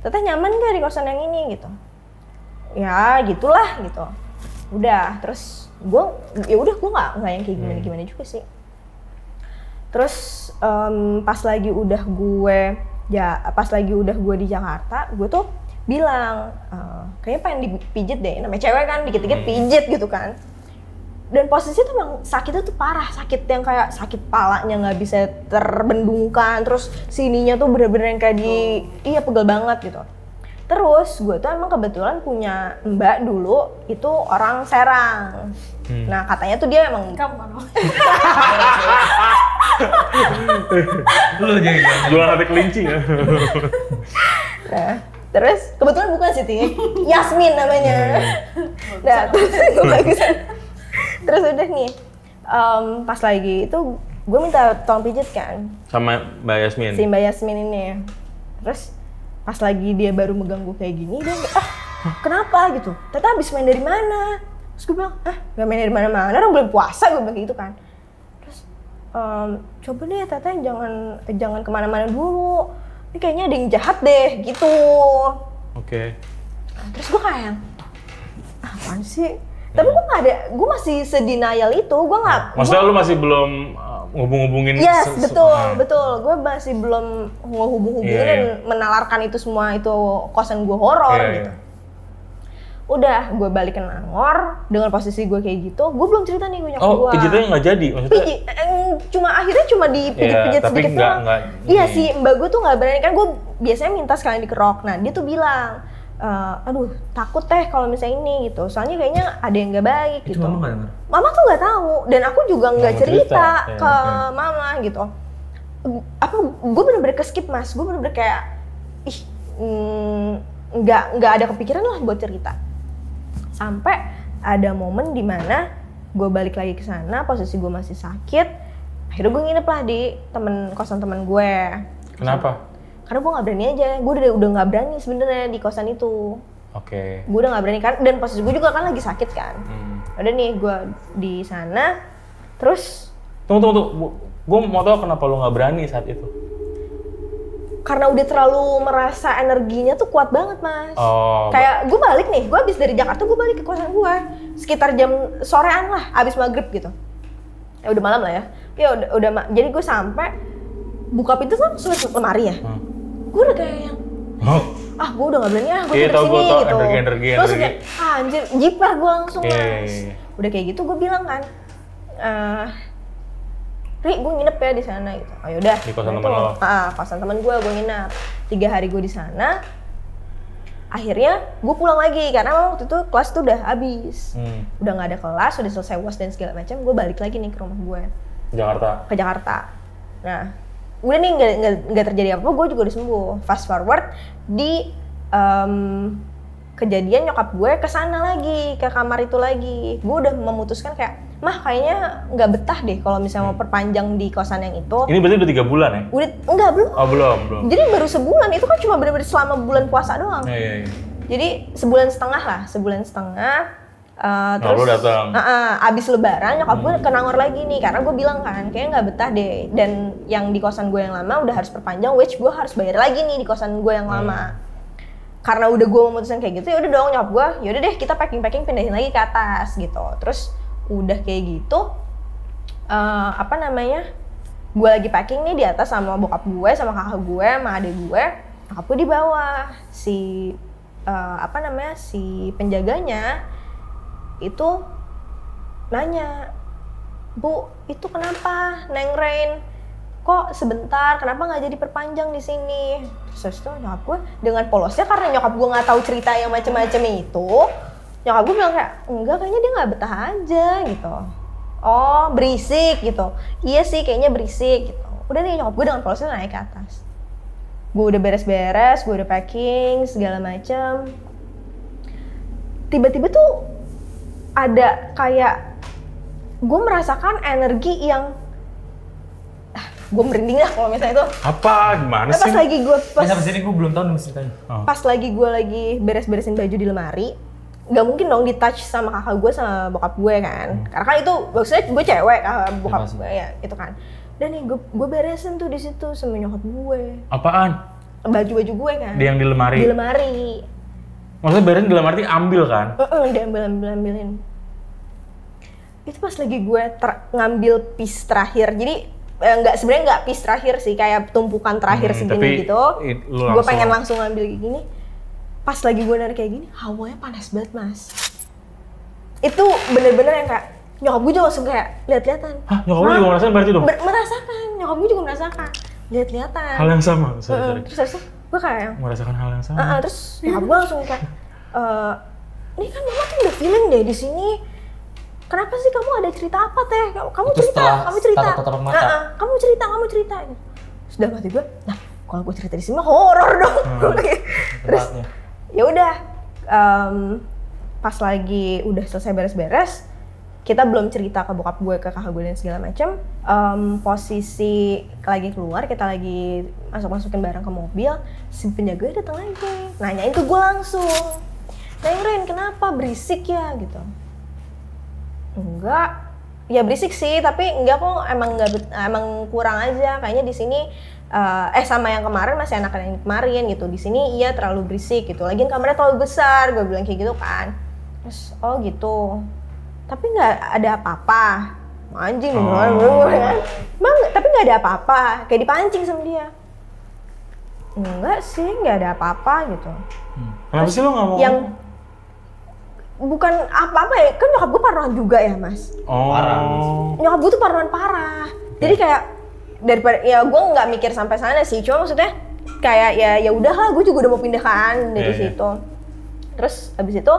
Teteh nyaman gak di kosan yang ini gitu? Ya gitulah gitu. Udah, terus gue nggak yang kayak gimana juga sih. Terus pas lagi udah gue di Jakarta, gue tuh bilang kayaknya pengen dipijit deh, namanya cewek kan dikit-dikit pijit gitu kan. Dan posisi tuh memang sakitnya tuh parah, sakit yang kayak sakit palanya nggak bisa terbendungkan, terus sininya tuh bener-bener yang kayak pegel banget gitu. Terus gue tuh emang kebetulan punya mbak dulu itu orang Serang. Nah katanya tuh dia emang lu jadi jual hati kelinci ya. Nah terus kebetulan bukan sih Yasmin namanya. Nah terus gue lagi terus udah nih pas lagi itu gue minta tolong pijit kan Sama Mbak Yasmin? Si Mbak Yasmin ini. Terus pas lagi dia baru megang gue kayak gini, dia kenapa gitu? Teteh habis main dari mana? Terus gue bilang, gak main dari mana-mana, orang belum puasa, gue bilang gitu kan. Terus, coba deh Teteh jangan kemana-mana dulu, ini kayaknya ada yang jahat deh, gitu. Oke. Nah, terus gue kayak, apaan sih? Tapi gue masih sedenial itu, gue nggak. Maksudnya lu masih belum ngubung-hubungin? Yes, betul. Gue masih belum ngehubung-hubungin dan menalarkan itu semua itu kosan gue horor gitu. Udah, gue balik ke Nangor dengan posisi gue kayak gitu. Gue belum cerita nih gue nyokap gue. Oh, pijitnya nggak jadi maksudnya? Akhirnya cuma dipijit-pijit sedikit doang. Iya sih, mbak gue tuh nggak berani kan. Gue biasanya minta sekalian dikerok. Nah, dia tuh bilang, aduh takut kalau misalnya ini gitu, soalnya kayaknya ada yang nggak baik gitu. Mama nggak dengar? Mama tuh nggak tahu dan aku juga nggak cerita ke mama gitu. Gue bener-bener keskip Mas, gue bener-bener kayak nggak ada kepikiran lah buat cerita. Sampai ada momen dimana gue balik lagi ke sana, posisi gue masih sakit, akhirnya gue nginep lah di kosan teman gue. Kenapa? Karena gue nggak berani aja, gue udah nggak berani sebenarnya di kosan itu. Oke. Gue udah nggak berani kan, dan posisi gue juga kan lagi sakit kan. Udah nih gue di sana, terus. Tunggu, gue mau tahu kenapa lo nggak berani saat itu? Karena udah terlalu merasa energinya tuh kuat banget Mas. Kayak gue balik nih, gue abis dari Jakarta gue balik ke kosan gue sekitar jam sorean lah, abis maghrib gitu. Ya udah malam lah ya. Udah jadi gue sampai buka pintu kan sulit lemari ya. Gue udah kayak yang gue udah gak berani gue tidur sini gitu. Energi. Terus kayak anjir, jiper gue langsung Mas. Udah kayak gitu gue bilang kan, Ri, gue nginep ya di sana gitu. Oh yaudah. Di kosan teman lo? Kosan teman gue nginep. 3 hari gue di sana. Akhirnya gue pulang lagi karena waktu itu kelas tuh udah habis. Udah nggak ada kelas, udah selesai UAS dan segala macam. Gue balik lagi nih ke rumah gue. Ke Jakarta. Nah, udah nih nggak terjadi apa-apa. Gue juga udah sembuh. Fast forward di kejadian nyokap gue kesana lagi, ke kamar itu lagi. Gue udah memutuskan kayak, Mah kayaknya nggak betah deh kalau misalnya mau perpanjang di kosan yang itu. Ini berarti udah 3 bulan ya? Enggak, belum. Oh belum. Jadi baru sebulan, itu kan cuma bener-bener selama bulan puasa doang. Iya. Jadi sebulan setengah. Terus lu datang. Abis lebaran nyokap gue ke Nangor lagi nih, karena gue bilang kan kayaknya nggak betah deh. Dan yang di kosan gue yang lama udah harus perpanjang, which gue harus bayar lagi nih di kosan gue yang lama. Karena udah gue memutuskan kayak gitu, ya udah dong nyokap gue, yaudah deh kita packing pindahin lagi ke atas gitu. Terus udah kayak gitu, gue lagi packing nih di atas sama bokap gue, sama kakak gue, sama adik gue. Nyokap gue di bawah. Si penjaganya itu nanya, Bu, itu kenapa Neng Rain? Kok sebentar, kenapa nggak jadi perpanjang di sini? Terus tuh nyokap gue dengan polosnya, karena nyokap gue nggak tahu cerita yang macam-macam itu, nyokap gue bilang kayak, enggak, kayaknya dia nggak betah aja gitu. Oh, berisik gitu. Iya sih, kayaknya berisik gitu. Udah nih, nyokap gue dengan polosnya naik ke atas. Gue udah beres-beres, gue udah packing segala macam. Tiba-tiba tuh ada kayak gue merasakan energi yang gue merinding lah kalau misalnya itu. Apa? Gimana sih? Pas lagi gue sampai sini gue belum tahu nih ceritanya. Pas lagi gue lagi beres-beresin baju di lemari, nggak mungkin dong di touch sama kakak gue sama bokap gue kan. Karena kan itu maksudnya gue cewek, bokap gue ya itu kan. Dan nih gue beresin tuh di situ sama nyokap gue. Apaan? Baju-baju gue kan. Yang di lemari. Di lemari. Maksudnya beresin di lemari ambil kan? Diambilin. Itu pas lagi gue ngambil piece terakhir. Jadi sebenarnya nggak piece terakhir sih, kayak tumpukan terakhir segini gitu. Gue pengen langsung ngambil kayak gini. Pas lagi gue narik kayak gini, hawanya panas banget mas. Itu bener-bener yang kayak nyokap gue juga langsung kayak lihat-lihatan. Hah, nyokap gue juga merasakan berarti dong? Merasakan, nyokap gue juga merasakan. Lihat-lihatan. Hal yang sama? Sorry. Terus gue kayak merasakan hal yang sama. Terus nyokap gue langsung kayak, ini kan mama tuh udah feeling deh di sini. Kenapa sih kamu ada cerita apa teh? Kamu cerita. Kamu cerita. Sudah mati gue. Nah, kalau gue cerita di sini mah horor dong. Terus ya udah, pas lagi udah selesai beres-beres, kita belum cerita ke bokap gue, ke kakak gue dan segala macam. Posisi lagi keluar, kita lagi masukin barang ke mobil, si penjaga datang lagi, nanyain tuh gue langsung, Neng Ren, kenapa berisik ya gitu? Enggak, ya berisik sih, tapi enggak kok, emang kurang aja. Kayaknya di sini sama yang kemarin masih enakan yang kemarin gitu. Di sini iya terlalu berisik gitu. Lagian kamarnya terlalu besar, gue bilang kayak gitu kan. Terus oh gitu. Tapi nggak ada apa-apa. Anjing Bang, tapi nggak ada apa-apa. Kayak dipancing sama dia. Enggak sih, nggak ada apa-apa gitu. Kenapa sih lo nggak mau? Yang bukan apa-apa ya, kan nyokap gue parnoan juga ya mas. Parah. Nyokap gue tuh parnoan parah. Jadi kayak daripada ya gue nggak mikir sampai sana sih, cuma maksudnya kayak ya udahlah, gue juga udah mau pindah kan dari situ. Terus abis itu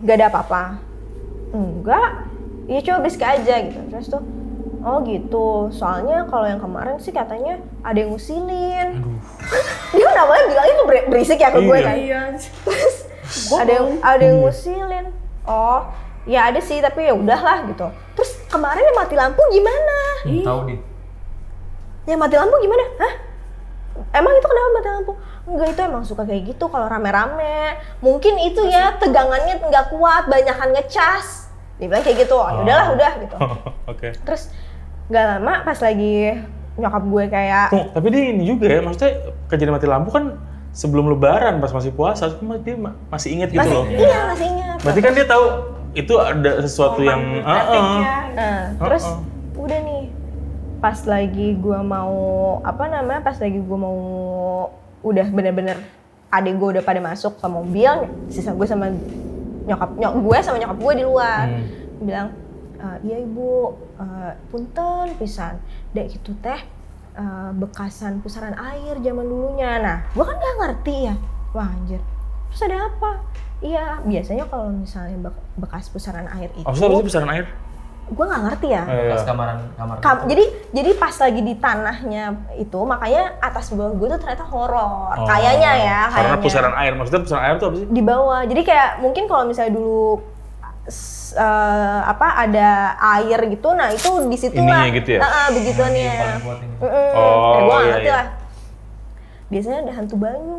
nggak ada apa-apa. Enggak, ya coba berisik aja gitu. Terus tuh oh gitu, soalnya kalau yang kemarin sih katanya ada yang ngusilin. Dia namanya bilangnya tuh berisik ya ke gue kan. Terus ada yang ngusilin. Oh, ya ada sih, tapi ya udahlah gitu. Terus kemarin yang mati lampu gimana? Tahu nih. Yang mati lampu gimana? Hah? Emang itu kenapa mati lampu? Enggak, itu emang suka kayak gitu kalau rame-rame. Mungkin itu ya tegangannya nggak kuat, banyakan ngecas. Dia bilang kayak gitu. Oh, udahlah, udah gitu. Oke. Terus nggak lama pas lagi nyokap gue kayak. Tapi dia ini juga ya, maksudnya kejadian mati lampu kan sebelum lebaran pas masih puasa, dia masih inget gitu loh. Iya, masih ingat. Berarti kan dia tahu itu ada sesuatu yang terus udah nih pas lagi gue mau udah bener-bener adik gue udah pada masuk ke mobil, sisa gue sama nyokap gue di luar. Bilang, iya ibu, punten pisan, dek itu teh bekasan pusaran air zaman dulunya. Nah, gue kan nggak ngerti ya. Wah anjir. Terus ada apa? Iya, biasanya kalau misalnya bekas pusaran air itu. Apa sih pusaran air? Gue nggak ngerti ya. Bekas kamar. Jadi pas lagi di tanahnya itu, makanya atas bawah gue tuh ternyata horor. Kayaknya ya. Karena pusaran air. Maksudnya pusaran air tuh apa sih? Di bawah. Jadi kayak mungkin kalau misalnya dulu ada air gitu, nah itu di situ lah. Ininya gitu ya? Begituannya. Oh, gue nggak ngerti lah. Biasanya ada hantu banyu.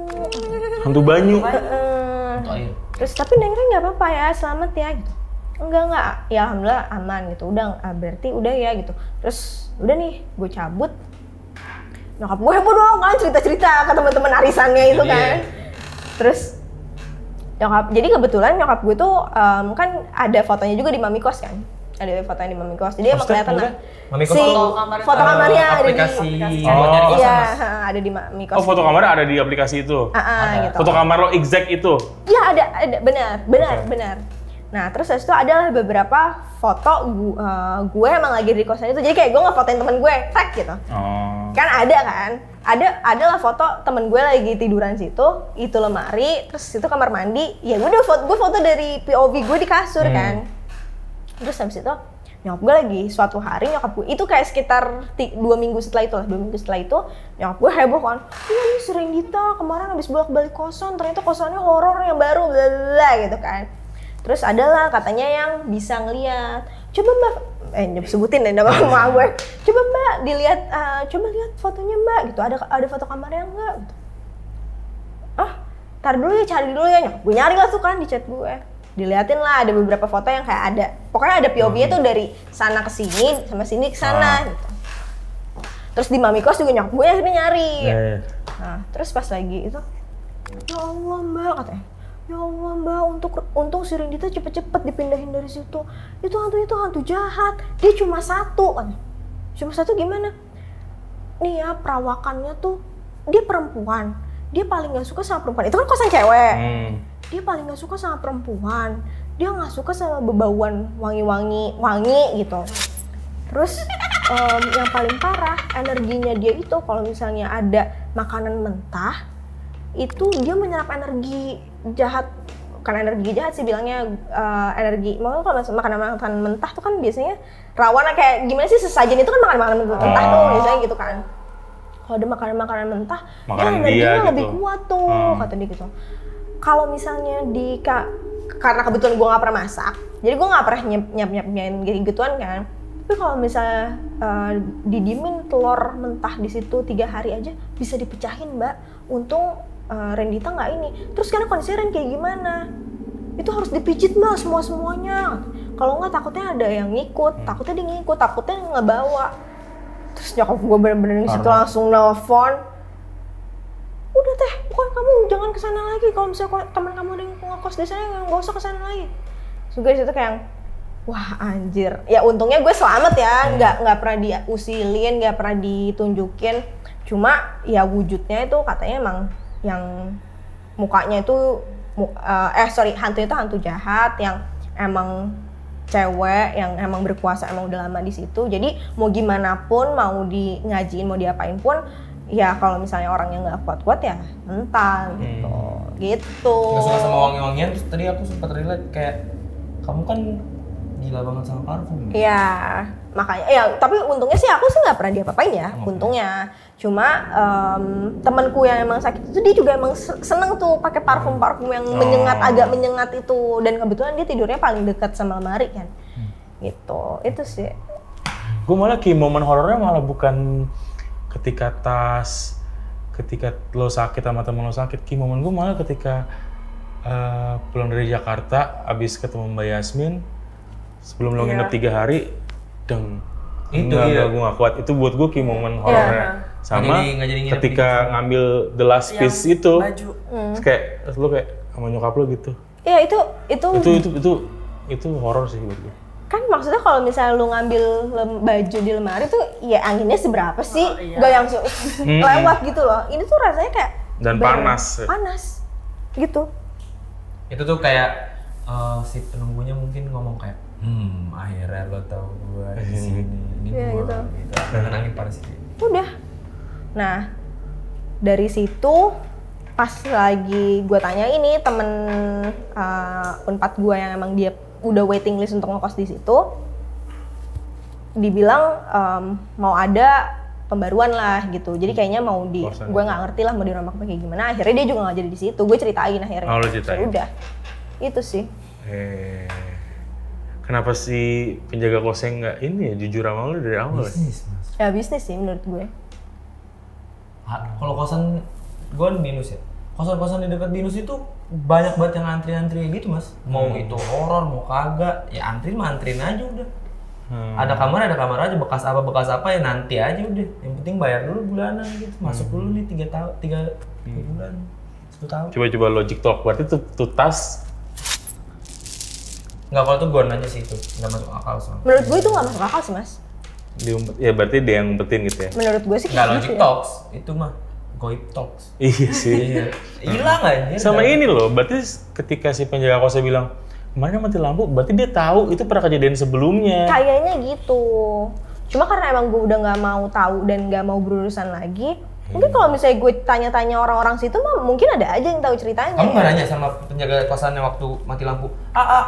Hantu banyu? Hantu air. Terus tapi Neng nggak apa-apa ya, selamat ya gitu. Enggak, ya alhamdulillah aman gitu. Udah, berarti udah ya gitu. Terus udah nih, gue cabut. Nyokap gue heboh dong kan cerita-cerita ke teman-teman arisannya itu kan. Terus jadi kebetulan nyokap gue tuh kan ada fotonya juga di Mami Kos kan. Ada fotonya di Mami Kos. Jadi emang kelihatan lah. Mami Kos foto kamarnya ada di aplikasi buat nyari kosan. Iya, ada di Mami Kos. Oh, foto kamarnya ada di aplikasi itu. Gitu. Foto kamar lo exact itu. Iya, ada benar. Nah terus habis itu adalah beberapa foto gue emang lagi di kosan itu, jadi kayak gue ngefotoin temen gue, track gitu. Kan adalah foto temen gue lagi tiduran situ, itu lemari, terus itu kamar mandi, ya gue foto dari POV gue di kasur kan. Terus habis itu nyokap gue lagi suatu hari nyokap gue itu kayak sekitar 2 minggu setelah itu nyokap gue heboh kan, iya nih si Rendita kemarin habis bolak-balik kosan, ternyata kosannya horor yang baru bla bla gitu kan. Terus adalah katanya yang bisa ngeliat, coba mbak, sebutin deh nama mama gue, coba mbak dilihat, coba lihat fotonya mbak gitu, ada foto kamarnya enggak gitu. Tar dulu ya, cari dulu ya, gue nyari lah tuh kan di chat gue, diliatin lah ada beberapa foto yang kayak ada, pokoknya ada POV-nya tuh dari sana ke sini, sama sini ke sana gitu. Terus di mami kos juga nyokap gue akhirnya nyari. Nah terus pas lagi itu, ya Allah mbak katanya, ya Allah mbak, untung si Rendita cepet-cepet dipindahin dari situ. Itu hantu jahat. Dia cuma satu kan. Cuma satu gimana? Nih ya perawakannya tuh, dia perempuan. Dia paling gak suka sama perempuan. Itu kan kosan cewek. Dia paling gak suka sama perempuan. Dia gak suka sama bebauan wangi gitu. Terus yang paling parah, energinya dia itu kalau misalnya ada makanan mentah, itu dia menyerap energi jahat, bukan energi jahat sih bilangnya, energi. Makanya kalau makanan mentah tuh kan biasanya rawan kayak gimana sih, sesajen itu kan makanan mentah tuh biasanya gitu kan. Kalau ada makanan mentah, dia energinya gitu lebih kuat tuh kata dia gitu. Kalau misalnya karena kebetulan gue nggak pernah masak, jadi gue nggak pernah nyiapin gituan kan. Tapi kalau misalnya didiemin telur mentah di situ 3 hari aja bisa dipecahin mbak. Untung Rendita nggak ini. Terus karena kondisi Ren kayak gimana? Itu harus dipijit mbak semuanya. Kalau nggak takutnya ada yang ngikut, takutnya dia ngikut, takutnya ngebawa. Terus nyokap gue bener-bener di situ langsung nelfon. Udah teh, pokoknya kamu jangan kesana lagi. Kalau misalnya teman kamu ada yang ngekos di sana, nggak usah kesana lagi. Terus gue di situ kayak, wah anjir. Ya untungnya gue selamat ya, nggak pernah diusilin, nggak pernah ditunjukin. Cuma ya wujudnya itu katanya emang yang mukanya itu hantu itu hantu jahat yang emang cewek yang emang berkuasa, emang udah lama di situ. Jadi mau gimana pun, mau ngajiin, mau diapain pun, ya kalau misalnya orangnya nggak kuat-kuat ya mental gitu. Nggak suka sama wangi-wangian. Terus tadi aku sempat relate kayak kamu kan gila banget sama parfum. Iya, makanya ya. Tapi untungnya sih aku sih nggak pernah diapa-apain ya, untungnya. Cuma temanku yang emang sakit itu dia juga emang seneng tuh pakai parfum yang agak menyengat itu, dan kebetulan dia tidurnya paling dekat sama lemari kan. Gitu, itu sih. Gue malah momen horornya malah bukan ketika lo sakit sama temen lo sakit. Momen gue malah ketika pulang dari Jakarta abis ketemu Mbak Yasmin, sebelum lo nginep 3 hari, itu gue gak kuat. Itu buat gue momen horornya. Sama ketika ngambil the last piece itu, kayak lo kayak sama nyokap lo gitu. Iya itu horor sih buat gue. Kan maksudnya kalau misalnya lu ngambil baju di lemari tuh ya anginnya seberapa sih? Gak yang lewat gitu loh. Ini tuh rasanya kayak dan panas gitu. Itu tuh kayak si penunggunya mungkin ngomong kayak akhirnya lo tau gue di sini. Ini gue gitu. Nenangin pada sini. Udah. Nah, dari situ pas lagi gue tanya ini temen Unpad gue yang emang dia udah waiting list untuk ngekos di situ, dibilang mau ada pembaruan lah gitu. Jadi kayaknya mau gue nggak ngerti lah mau dirombak kayak gimana. Akhirnya dia juga nggak jadi di situ. Gue ceritain akhirnya. Oh, lo ceritain. Udah, itu sih. Kenapa si penjaga kosnya nggak ini ya jujur sama lo dari awal? Bisnis, Mas. Ya bisnis sih menurut gue. Kalau kosan gue di Binus ya, kosan-kosan di dekat Binus itu banyak banget yang antri-antri gitu mas. Mau itu horor mau kagak, ya antrin aja udah. Ada kamar aja, bekas apa ya nanti aja udah. Yang penting bayar dulu bulanan gitu, masuk dulu nih 3 bulan, 1 tahun. Coba logic talk, berarti tuh tas. Nggak, kalau tuh gon aja sih itu, nggak masuk akal soalnya. Menurut gue itu nggak masuk akal sih mas. Ya berarti dia yang ngumpetin gitu ya? Menurut gue sih nggak logic talks, itu mah goib talks. Iya sih. Hilang aja. Sama ini loh, berarti ketika si penjaga kosnya bilang kemarin mati lampu, berarti dia tahu itu pernah kejadian sebelumnya. Kayaknya gitu. Cuma karena emang gue udah nggak mau tahu dan nggak mau berurusan lagi. Mungkin kalau misalnya gue tanya-tanya orang-orang situ mah mungkin ada aja yang tahu ceritanya. Kamu nggak nanya sama penjaga kosannya waktu mati lampu?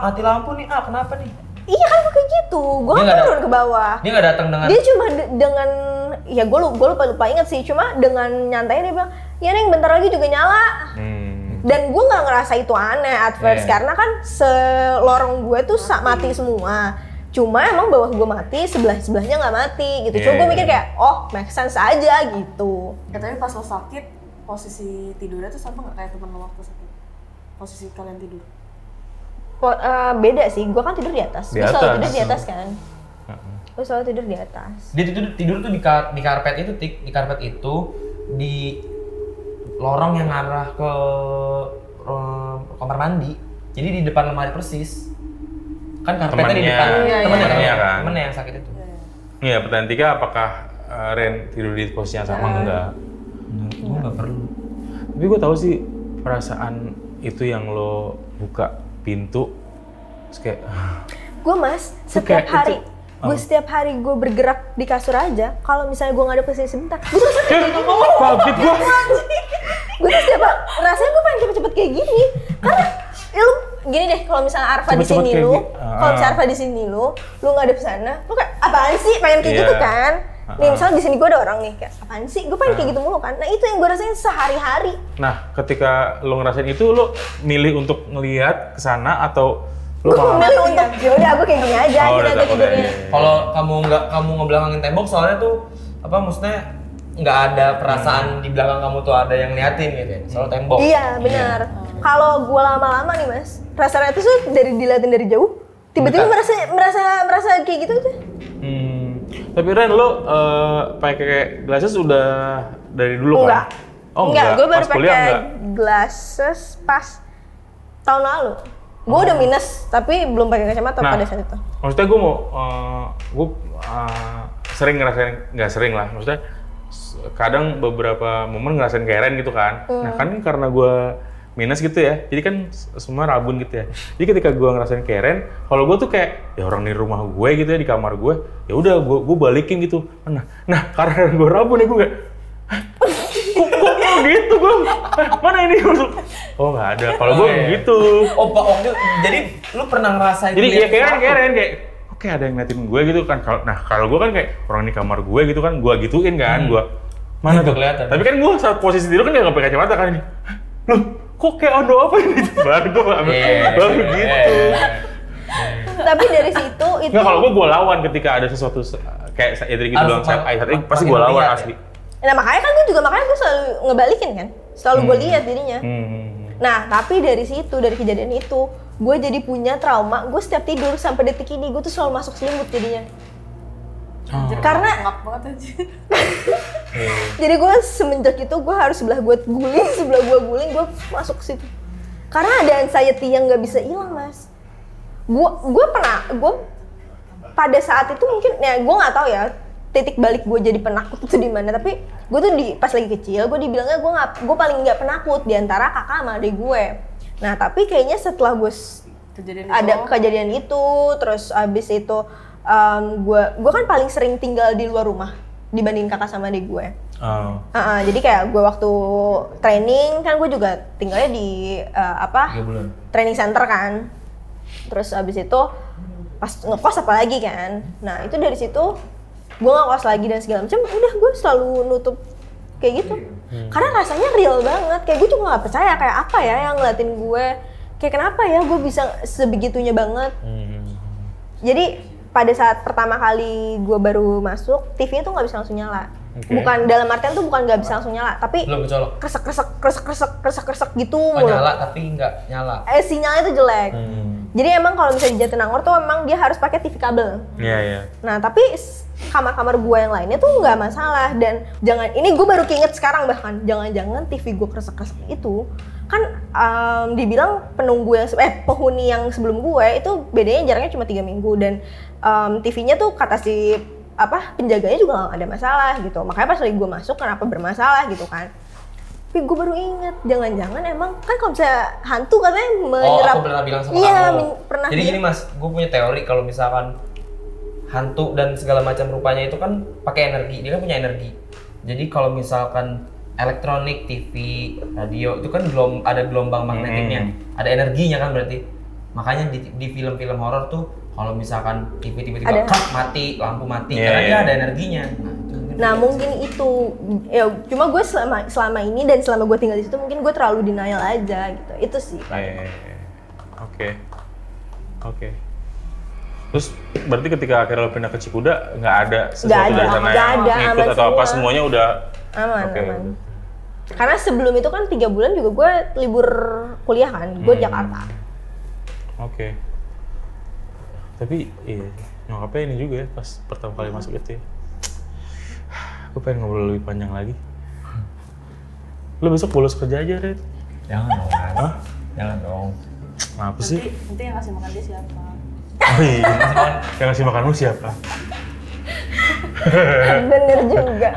Mati lampu nih, kenapa nih? Iya kan gue kayak gitu. Gue kan turun ke bawah. Dia nggak datang dengan. Dia cuma dengan ya gue lupa inget sih. Cuma dengan nyantai dia bilang, ya Neng bentar lagi juga nyala. Dan gue nggak ngerasa itu aneh at first karena kan selorong gue tuh mati semua. Cuma emang bawah gue mati, sebelahnya nggak mati gitu. Cuma gue mikir kayak, oh make sense aja gitu. Katanya pas lo sakit, posisi tidurnya tuh sama nggak kayak temen lo waktu sakit? Posisi kalian tidur? Beda sih, gue kan tidur di atas. Gue selalu tidur di atas kan. Gue selalu tidur di atas. Dia tidur tuh di karpet itu, di karpet itu di lorong yang arah ke kamar mandi. Jadi di depan lemari persis. Kan karpetnya di depan. Temennya yang sakit itu. Iya, pertanyaan 3 apakah Ren tidur di posisi yang sama? Enggak. Gue nggak perlu. Tapi gue tahu sih perasaan itu yang lo buka pintu, terus kayak. Gue setiap hari. Gue setiap hari gue bergerak di kasur aja. Kalau misalnya gue nggak ada posisi sebentar, gue tuh kayak gitu. Babit gue. Gue tuh setiap rasanya gue pengen cepet-cepet kayak gini. Karena ya lu gini deh, kalau misalnya Arfa di sini lu, kalau misalnya Arfa di sini lu nggak ada pesana, lu kayak apaan sih pengen kayak gitu kan? Nih misalnya di sini gue ada orang nih kayak apaan sih, gue pengen kayak gitu mulu kan? Nah itu yang gue rasain sehari-hari. Nah ketika lo ngerasain itu, lo milih untuk ngelihat ke sana atau lo milih untuk yaudah aku kayak gini aja, kita tidurnya. Kalau kamu ngebelakangin tembok, soalnya tuh maksudnya nggak ada perasaan di belakang kamu tuh ada yang liatin gitu ya, selalu tembok. Iya benar. Kalau gue lama-lama nih mas, rasanya tuh dari diliatin dari jauh, tiba-tiba merasa kayak gitu aja. Tapi Ren, lo pakai glasses udah dari dulu kan? Enggak, gue baru pakai glasses pas tahun lalu. Gue udah minus, tapi belum pakai kacamata pada saat itu. Maksudnya gue sering ngerasain, nggak sering lah, maksudnya kadang beberapa momen ngerasain kayak Ren gitu kan. Nah kan karena gue minus gitu ya, jadi kan semua rabun gitu ya. Jadi ketika gue ngerasain kayak Ren, kalau gue tuh kayak ya orang di rumah gue gitu ya, di kamar gue, ya udah gue balikin gitu. Nah karena gue rabun ya gue kayak, kok gitu gue, mana ini? Oh nggak ada. Kalau gue gitu. Jadi lu pernah ngerasain? Jadi ya kayak Ren kayak, oke ada yang ngeliatin gue gitu kan. Kalau gue kan kayak orang di kamar gue gitu kan, gue gituin kan, gue mana tuh kelihatan. Tapi kan gue saat posisi tidur kan nggak pakai kacamata kan ini. Loh, kok kayak ada apa ini? Baru gitu. Tapi dari situ itu. Nggak, kalau gue lawan ketika ada sesuatu kayak Edric gitu bilang saya pasti gue lawan asli. Nah makanya gue selalu ngebalikin kan, selalu gue lihat dirinya. Nah tapi dari situ, dari kejadian itu, gue jadi punya trauma. Gue setiap tidur sampai detik ini gue tuh selalu masuk selimut jadinya. Karena ngap banget aja. Jadi gue semenjak itu gue harus sebelah gue guling, gue masuk ke situ. Karena ada anxiety yang nggak bisa hilang mas. Gue pada saat itu mungkin ya gue nggak tahu ya titik balik gue jadi penakut itu di mana. Tapi gue tuh pas lagi kecil gue dibilangnya gue paling nggak penakut di antara kakak sama adik gue. Nah tapi kayaknya setelah gue kejadian itu, terus abis itu gue kan paling sering tinggal di luar rumah dibanding kakak sama adik gue. Jadi kayak gue waktu training kan gue juga tinggalnya di training center kan. Terus abis itu pas ngekos apa lagi kan. Nah itu dari situ gue nggak kos lagi dan segala macam. Udah gue selalu nutup kayak gitu. Karena rasanya real banget. Kayak gue juga nggak percaya kayak apa ya yang ngeliatin gue. Kayak kenapa ya gue bisa sebegitunya banget. Jadi pada saat pertama kali gue baru masuk, TV-nya tuh nggak bisa langsung nyala. Bukan dalam artian tuh bukan nggak bisa langsung nyala, tapi kresek gitu. Nyala tapi nggak nyala. Sinyalnya tuh jelek. Jadi emang kalau misalnya di Jatinangor tuh emang dia harus pakai TV kabel. Iya. Nah tapi kamar-kamar gue yang lainnya tuh nggak masalah. Dan ini gue baru keinget sekarang bahkan, jangan-jangan TV gue kresek-kresek itu kan dibilang penghuni yang sebelum gue itu bedanya jaraknya cuma 3 minggu dan TV-nya tuh kata si penjaganya juga nggak ada masalah gitu. Makanya pas lagi gue masuk kenapa bermasalah gitu kan. Tapi gue baru inget, jangan-jangan emang kan kalau misalnya hantu katanya menyerap. Aku pernah bilang sama iya, kamu. pernah. Jadi gini Mas, gue punya teori kalau misalkan hantu dan segala macam rupanya itu kan pakai energi, dia kan punya energi. Jadi kalau misalkan elektronik, TV, radio itu kan ada gelombang magnetiknya, ada energinya kan berarti. Makanya di film-film horor tuh kalau misalkan TV tiba-tiba mati, lampu mati, karena dia ada energinya. Nah mungkin itu, ya cuma gue selama ini dan selama gue tinggal di situ mungkin gue terlalu denial aja gitu, itu sih. Oke. Terus berarti ketika akhirnya lo pindah ke Cikuda nggak ada sesuatu dari sana yang ngikut atau apa, semuanya udah aman. Karena sebelum itu kan 3 bulan juga gue libur kuliah kan, gue di Jakarta. Oke. Tapi iya, nyokapnya ini juga ya pas pertama kali masuk itu ya. Aku pengen ngobrol lebih panjang lagi. Lo besok bolos kerja aja, Red. Jangan dong. Hah? Jangan dong. Kenapa sih? Nanti yang ngasih makan dia siapa? Oh iya, yang ngasih makan lu siapa? Bener juga.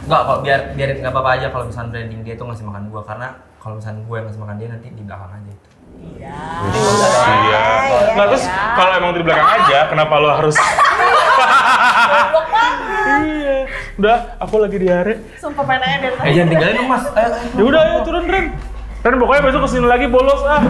Enggak kok, biarin nggak apa-apa aja kalau misalnya branding dia tuh ngasih makan gua, karena kalau misalnya gue yang ngasih makan dia nanti di belakang aja itu. Iya. Iya. Nah terus kalau emang di belakang aja, kenapa lo harus? Iya. Udah, aku lagi diare. Sumpah pengen aja dari tadi. Jangan tinggalin dong Mas. Ya udah, ayo turun Ren. Ren pokoknya besok kesini lagi bolos ah.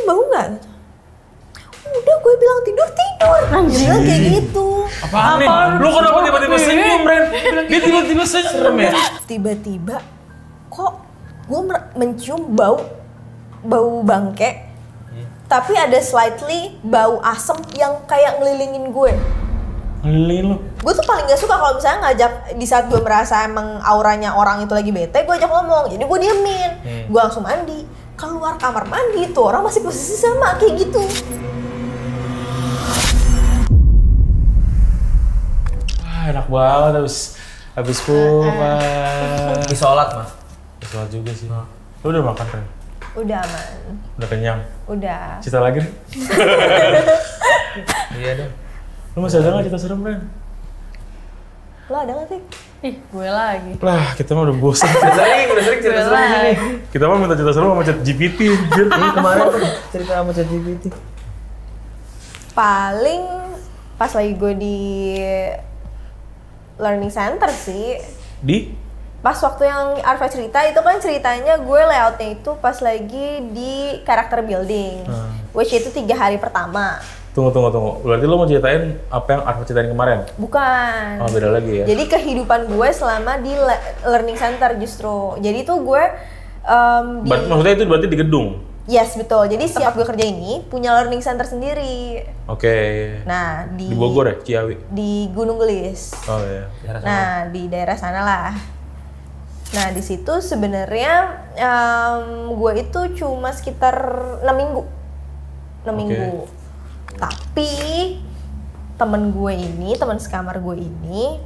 Bau nggak? Udah gue bilang tidur. Anjir kayak gitu. Apaan nih? Lu kenapa tiba-tiba senyum, Ren? Dia tiba-tiba senyum ya? Tiba-tiba kok gue mencium bau bangke. Tapi ada slightly bau asem yang kayak ngelilingin gue. Ngelilingin lu? Gue tuh paling gak suka kalau misalnya ngajak di saat gue merasa emang auranya orang itu lagi bete, gue ajak ngomong. Jadi gue diemin. Gue langsung mandi. Keluar kamar mandi tuh orang masih posisi sama kayak gitu. Wah, enak banget habis pupas. Di sholat Mas. Sholat juga sih. Lu udah makan Ren? Udah aman. Udah kenyang? Udah. Cerita lagi Ren? Iya dong. Lu masih ada nggak cerita serem Ren? Lo ada nggak sih? Ih, gue lagi. Lah, kita mah udah bosan. Udah sering cerita serem di sini. Kita mah minta cerita serem sama ChatGPT. Ini kemarin tuh cerita sama ChatGPT. Paling pas lagi gue di learning center sih. Di? Pas waktu yang Arfa cerita itu kan ceritanya gue layoutnya itu pas lagi di character building, which itu 3 hari pertama. Tunggu. Berarti lo mau ceritain apa yang Arfa ceritain kemarin? Bukan. Oh, beda lagi ya? Jadi kehidupan gue selama di learning center justru. Jadi tuh gue maksudnya itu berarti di gedung? Yes, betul. Jadi tempat gue kerja ini punya learning center sendiri. Oke. Nah, di Bogor ya? Ciawi? Di Gunung Gelis. Oh iya. Nah, di daerah sana lah. Nah, di situ sebenarnya gue itu cuma sekitar 6 minggu. 6 minggu. Tapi teman sekamar gue ini,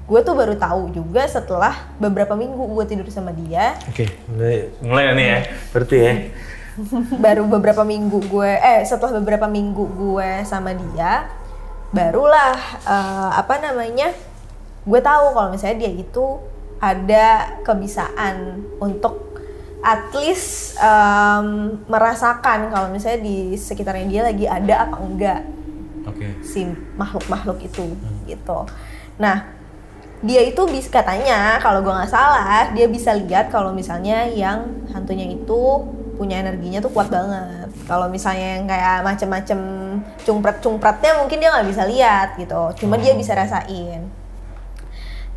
gue tuh baru tahu juga setelah beberapa minggu gue tidur sama dia. Oke, mulai nih ya, berarti ya. Setelah beberapa minggu gue sama dia, barulah gue tahu kalau misalnya dia itu ada kebiasaan untuk at least merasakan kalau misalnya di sekitarnya dia lagi ada apa enggak si makhluk-makhluk itu gitu. Nah, dia itu katanya kalau gue nggak salah dia bisa lihat kalau misalnya yang hantunya itu punya energinya tuh kuat banget. Kalau misalnya yang kayak macem-macem cungpret-cungpretnya mungkin dia nggak bisa lihat gitu. Cuma dia bisa rasain.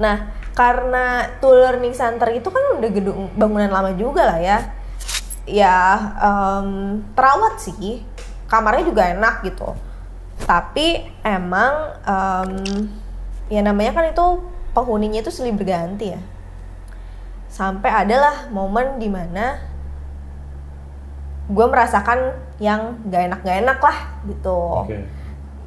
Nah, karena tuh learning center itu kan udah gedung bangunan lama juga lah ya. Ya terawat kamarnya juga enak gitu. Tapi emang ya namanya kan itu penghuninya itu silih berganti ya. Sampai adalah momen dimana gue merasakan yang gak enak lah gitu.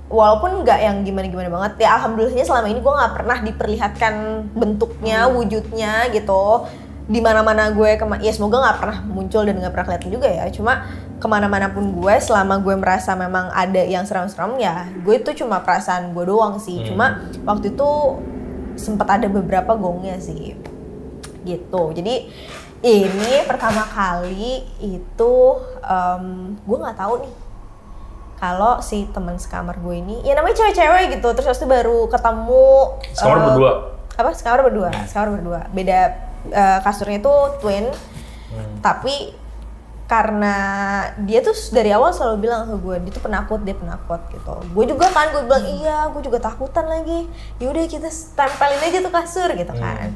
Walaupun nggak yang gimana-gimana banget ya, alhamdulillahnya selama ini gue nggak pernah diperlihatkan bentuknya, wujudnya gitu. Di mana-mana gue ya semoga nggak pernah muncul dan nggak pernah kelihatan juga ya. Cuma kemana-mana pun gue, selama gue merasa memang ada yang seram-seram ya, gue itu cuma perasaan gue doang sih. Cuma waktu itu sempat ada beberapa gongnya sih, gitu. Jadi ini pertama kali itu gue nggak tahu nih kalau si teman sekamar gue ini, ya namanya cewek-cewek gitu, terus itu baru ketemu. Sekamar berdua? Apa? Sekamar berdua. Beda kasurnya itu twin, tapi karena dia tuh dari awal selalu bilang ke gue, dia tuh penakut gitu. Gue juga kan, gue bilang iya, gue juga takutan lagi. Yaudah kita tempelin aja tuh kasur gitu kan.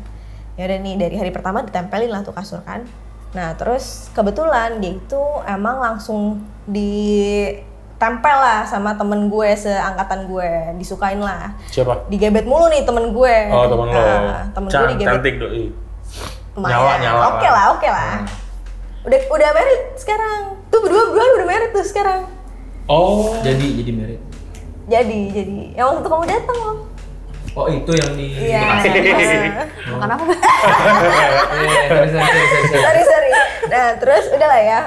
Ya udah nih, dari hari pertama ditempelin lah tuh kasur kan. Nah terus kebetulan dia itu emang langsung ditempel lah sama temen gue seangkatan gue, disukain lah. Siapa? Digebet mulu nih temen gue. Oh temen lo. Temen gue digebet. Cantik doi. Nyala. Oke lah. Udah married sekarang. Tuh berdua udah married tuh sekarang. Oh. Jadi married. Jadi. Yang waktu itu kamu datang loh. Oh itu yang di Bekasi. Bukan apa? Sorry. Nah terus udah lah ya,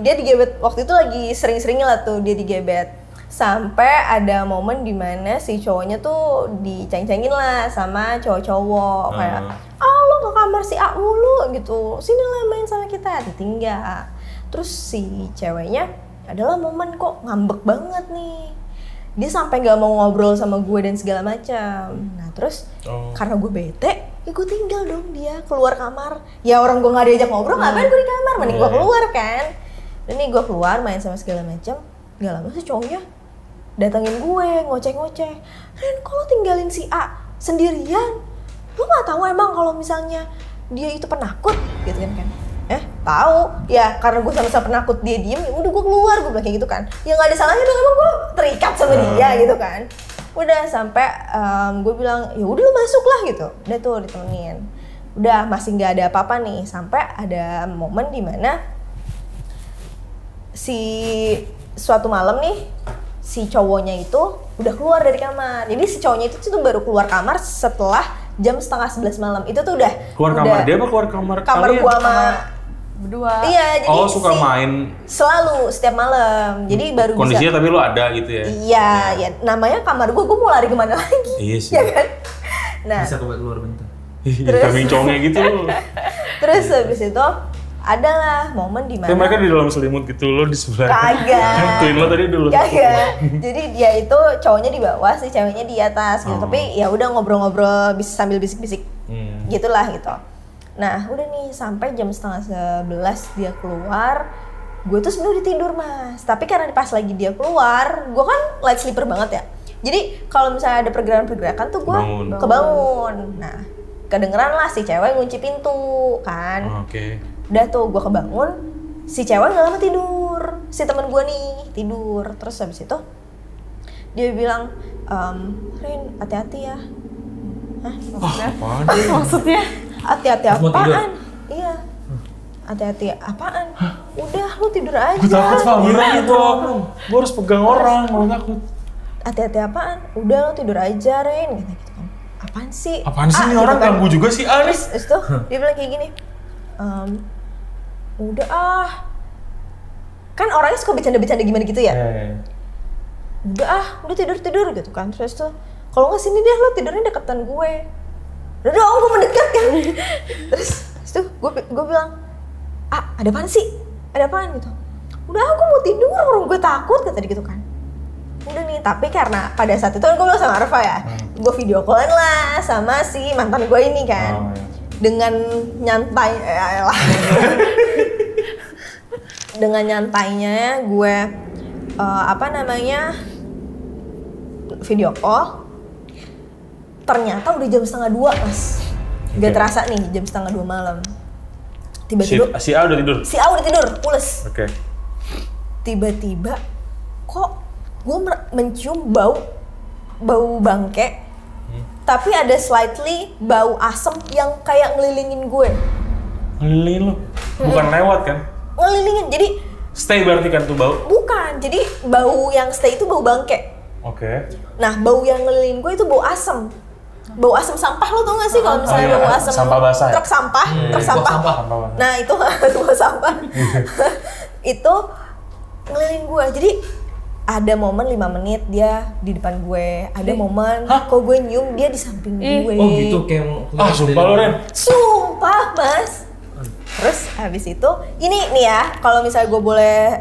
dia digebet, waktu itu lagi sering-seringnya lah tuh dia digebet. Sampai ada momen dimana si cowoknya tuh diceng-cengin lah sama cowok-cowok. Kayak, lo ke kamar si A mulu gitu, sini lah main sama kita, ditinggal. Terus si ceweknya adalah momen kok ngambek banget nih. Dia sampai nggak mau ngobrol sama gue dan segala macam. Nah terus karena gue bete, ya gue tinggal dong dia keluar kamar. Ya orang gue nggak diajak ngobrol, ngapain gue di kamar? Mending gue keluar kan. Dan nih gue keluar main sama segala macam. Gak lama sih cowoknya datangin gue ngoceh-ngoceh. Ren, kok lo tinggalin si A sendirian? Lo nggak tahu emang kalau misalnya dia itu penakut gitu kan? Tahu ya, karena gue sama-sama penakut dia diem, ya udah gue keluar, gue bilang kayak gitu kan. Ya nggak ada salahnya dong, emang gue terikat sama dia gitu kan. Udah sampai gue bilang ya udah lu masuk lah gitu. Udah tuh ditemenin. Udah masih nggak ada apa-apa nih, sampai ada momen dimana suatu malam nih si cowoknya itu udah keluar dari kamar. Jadi si cowoknya itu tuh baru keluar kamar setelah jam 10:30 malam. Itu tuh udah kamar dia apa keluar kamar kalian? Gua sama berdua. Iya, jadi suka main selalu setiap malam. Jadi baru kondisinya bisa. Tapi lu ada gitu ya? Iya, ya namanya kamar gue mau lari kemana lagi? Iya sih. Ya kan? Nah, bisa keluar bentar. Terus kambing congnya gitu. Terus habis itu adalah momen di mana mereka di dalam selimut gitu, lo di sebelah. Kagak. Twin lo tadi dulu. Kagak. Jadi dia itu cowoknya di bawah, si ceweknya di atas gitu. Tapi ya udah ngobrol-ngobrol sambil bisik-bisik. Gitulah gitu. Nah udah nih sampai jam 10:30 dia keluar. Gue tuh sebenarnya udah tidur mas, tapi karena pas lagi dia keluar, gue kan light sleeper banget ya. Jadi kalau misalnya ada pergerakan-pergerakan tuh gue kebangun. Nah kedengeran lah si cewek ngunci pintu kan. Oke. Udah tuh gue kebangun, si cewek gak lama tidur, si temen gue nih tidur. Terus habis itu dia bilang, Rin hati-hati ya. Hah? Maksudnya? Hati-hati apaan? Iya. Hati-hati apaan? Udah lu tidur aja. Gue takut Fahira gitu. Gue harus pegang orang, malah takut. Hati-hati apaan? Udah lu tidur aja Ren. Gitu kan. Apaan sih? Apaan sih nih orang ganggu juga sih Aris. Terus tuh dia bilang kayak gini. Udah kan orangnya suka bercanda-bercanda gimana gitu ya. Udah tidur gitu kan. Terus tuh kalau nggak sini deh lo tidurnya deketan gue. Udah dong gue mendekat kan. Terus tuh gue bilang, ada apaan sih? Ada apaan gitu? Udah aku mau tidur, orang gue takut kata dia gitu kan. Udah nih, tapi karena pada saat itu kan gue bilang sama Arfa ya, gue video callan lah sama si mantan gue ini kan. Dengan nyantai dengan nyantainya gue video call. Ternyata udah jam 1:30 mas. Gak terasa nih jam 1:30 malam. Tiba-tiba si A udah tidur? Si A udah tidur, pules. Oke. Tiba-tiba kok gue mencium bau bangke tapi ada slightly bau asem yang kayak ngelilingin gue. Ngelilingin lo? Bukan lewat kan? Ngelilingin, jadi stay berarti kan tuh bau? bukan, jadi bau yang stay itu bau bangke. Oke. Nah, bau yang ngelilingin gue itu bau asem. Bau asem sampah, lo tau gak sih kalau misalnya bau asem sampah basah ya? truk sampah, truk sampah. Nah, itu bau sampah. Itu ngelilingin gue. Jadi ada momen 5 menit dia di depan gue, ada momen kok gue nyium dia di samping gue. Oh gitu kayak Sumpah lo Ren? Sumpah mas. Terus habis itu, ini nih ya, kalau misalnya gue boleh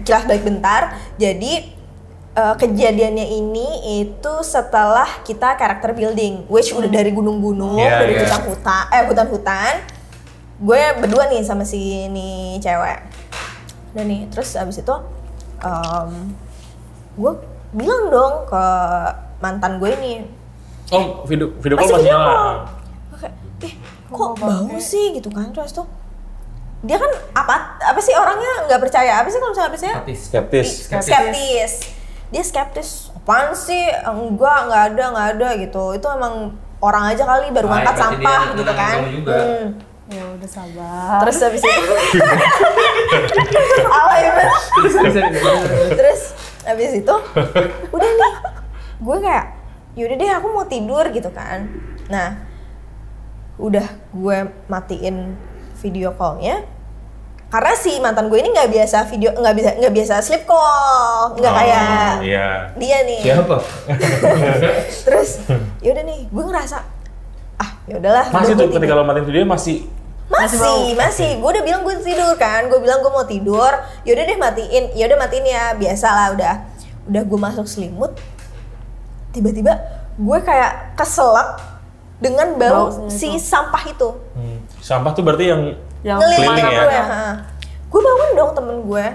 kilas balik bentar. Jadi kejadiannya ini itu setelah kita karakter building, which udah dari gunung-gunung, dari hutan-hutan. Gue berdua nih sama si ini cewek. Dan nih, terus abis itu gue bilang dong ke mantan gue ini. Oh, video call masih nyala. Kok bau sih gitu kan. Terus tuh dia kan apa sih orangnya nggak percaya. Apa sih kalau misalnya percaya? Skeptis. Dia skeptis. Apaan sih? Enggak ada gitu. Itu emang orang aja kali baru ngangkat sampah gitu kan. Ya udah sabar. Terus habis itu alay banget. Terus habis itu udah nih gue kayak yaudah deh aku mau tidur gitu kan. Nah udah gue matiin video callnya karena si mantan gue ini nggak biasa sleep call, nggak kayak dia nih. Siapa? Terus yaudah nih gue ngerasa yaudahlah. Masih tuh ketika lo matiin video masih gue udah bilang gue tidur kan, gue bilang gue mau tidur, yaudah deh matiin ya, biasa lah udah gue masuk selimut, tiba-tiba gue kayak keselak dengan bau si sampah itu. Sampah tuh berarti yang ngeliling ya? Gue, gue bangun dong temen gue,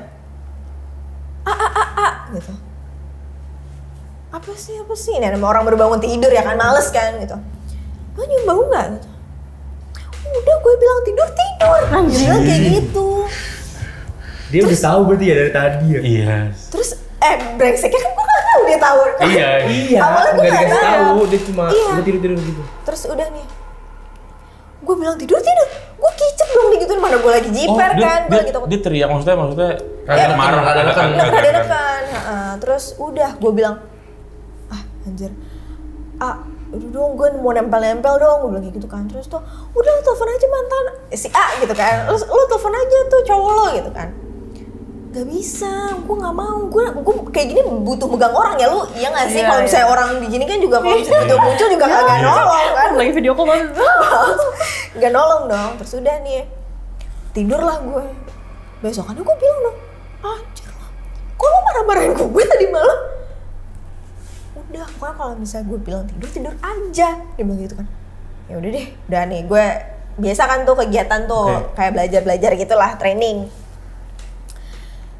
gitu. Apa sih? Ini nama orang baru bangun tidur ya kan, males kan gitu. Lo nyium bau nggak? Gitu. Udah gue bilang tidur. Dia bilang kayak gitu. Dia udah tahu berarti ya dari tadi ya? Iya. Terus brengseknya kan gue gak tahu dia tahu. Iya. Awalnya gue gak dikasih tahu, dia cuma udah tidur gitu. Terus udah nih, gue bilang tidur. Gue kicep dong digituin, mana gue lagi jiper kan. Dia teriak maksudnya marah, dadakan. Terus udah gue bilang, anjir, udah dong gue mau nempel dong, gue bilang kayak gitu kan. Terus tuh udah lo telepon aja mantan si A gitu kan, lo telepon aja tuh cowok lo gitu kan. Gak bisa, gue gak mau, gue kayak gini butuh megang orang ya lu, iya gak sih? Kalau misalnya orang di gini kan juga kalau misalnya butuh muncul juga gak nolong kan. Lagi video call banget. Gak nolong dong. Terus udah nih, tidurlah gue. Besokannya gue bilang dong, anjir lah, kok lo marah-marahin gue tadi malam? Udah, pokoknya kalau misalnya gue bilang tidur aja, dia bilang gitu kan. Ya udah deh, udah nih gue biasa kan tuh kegiatan tuh kayak belajar gitulah, training.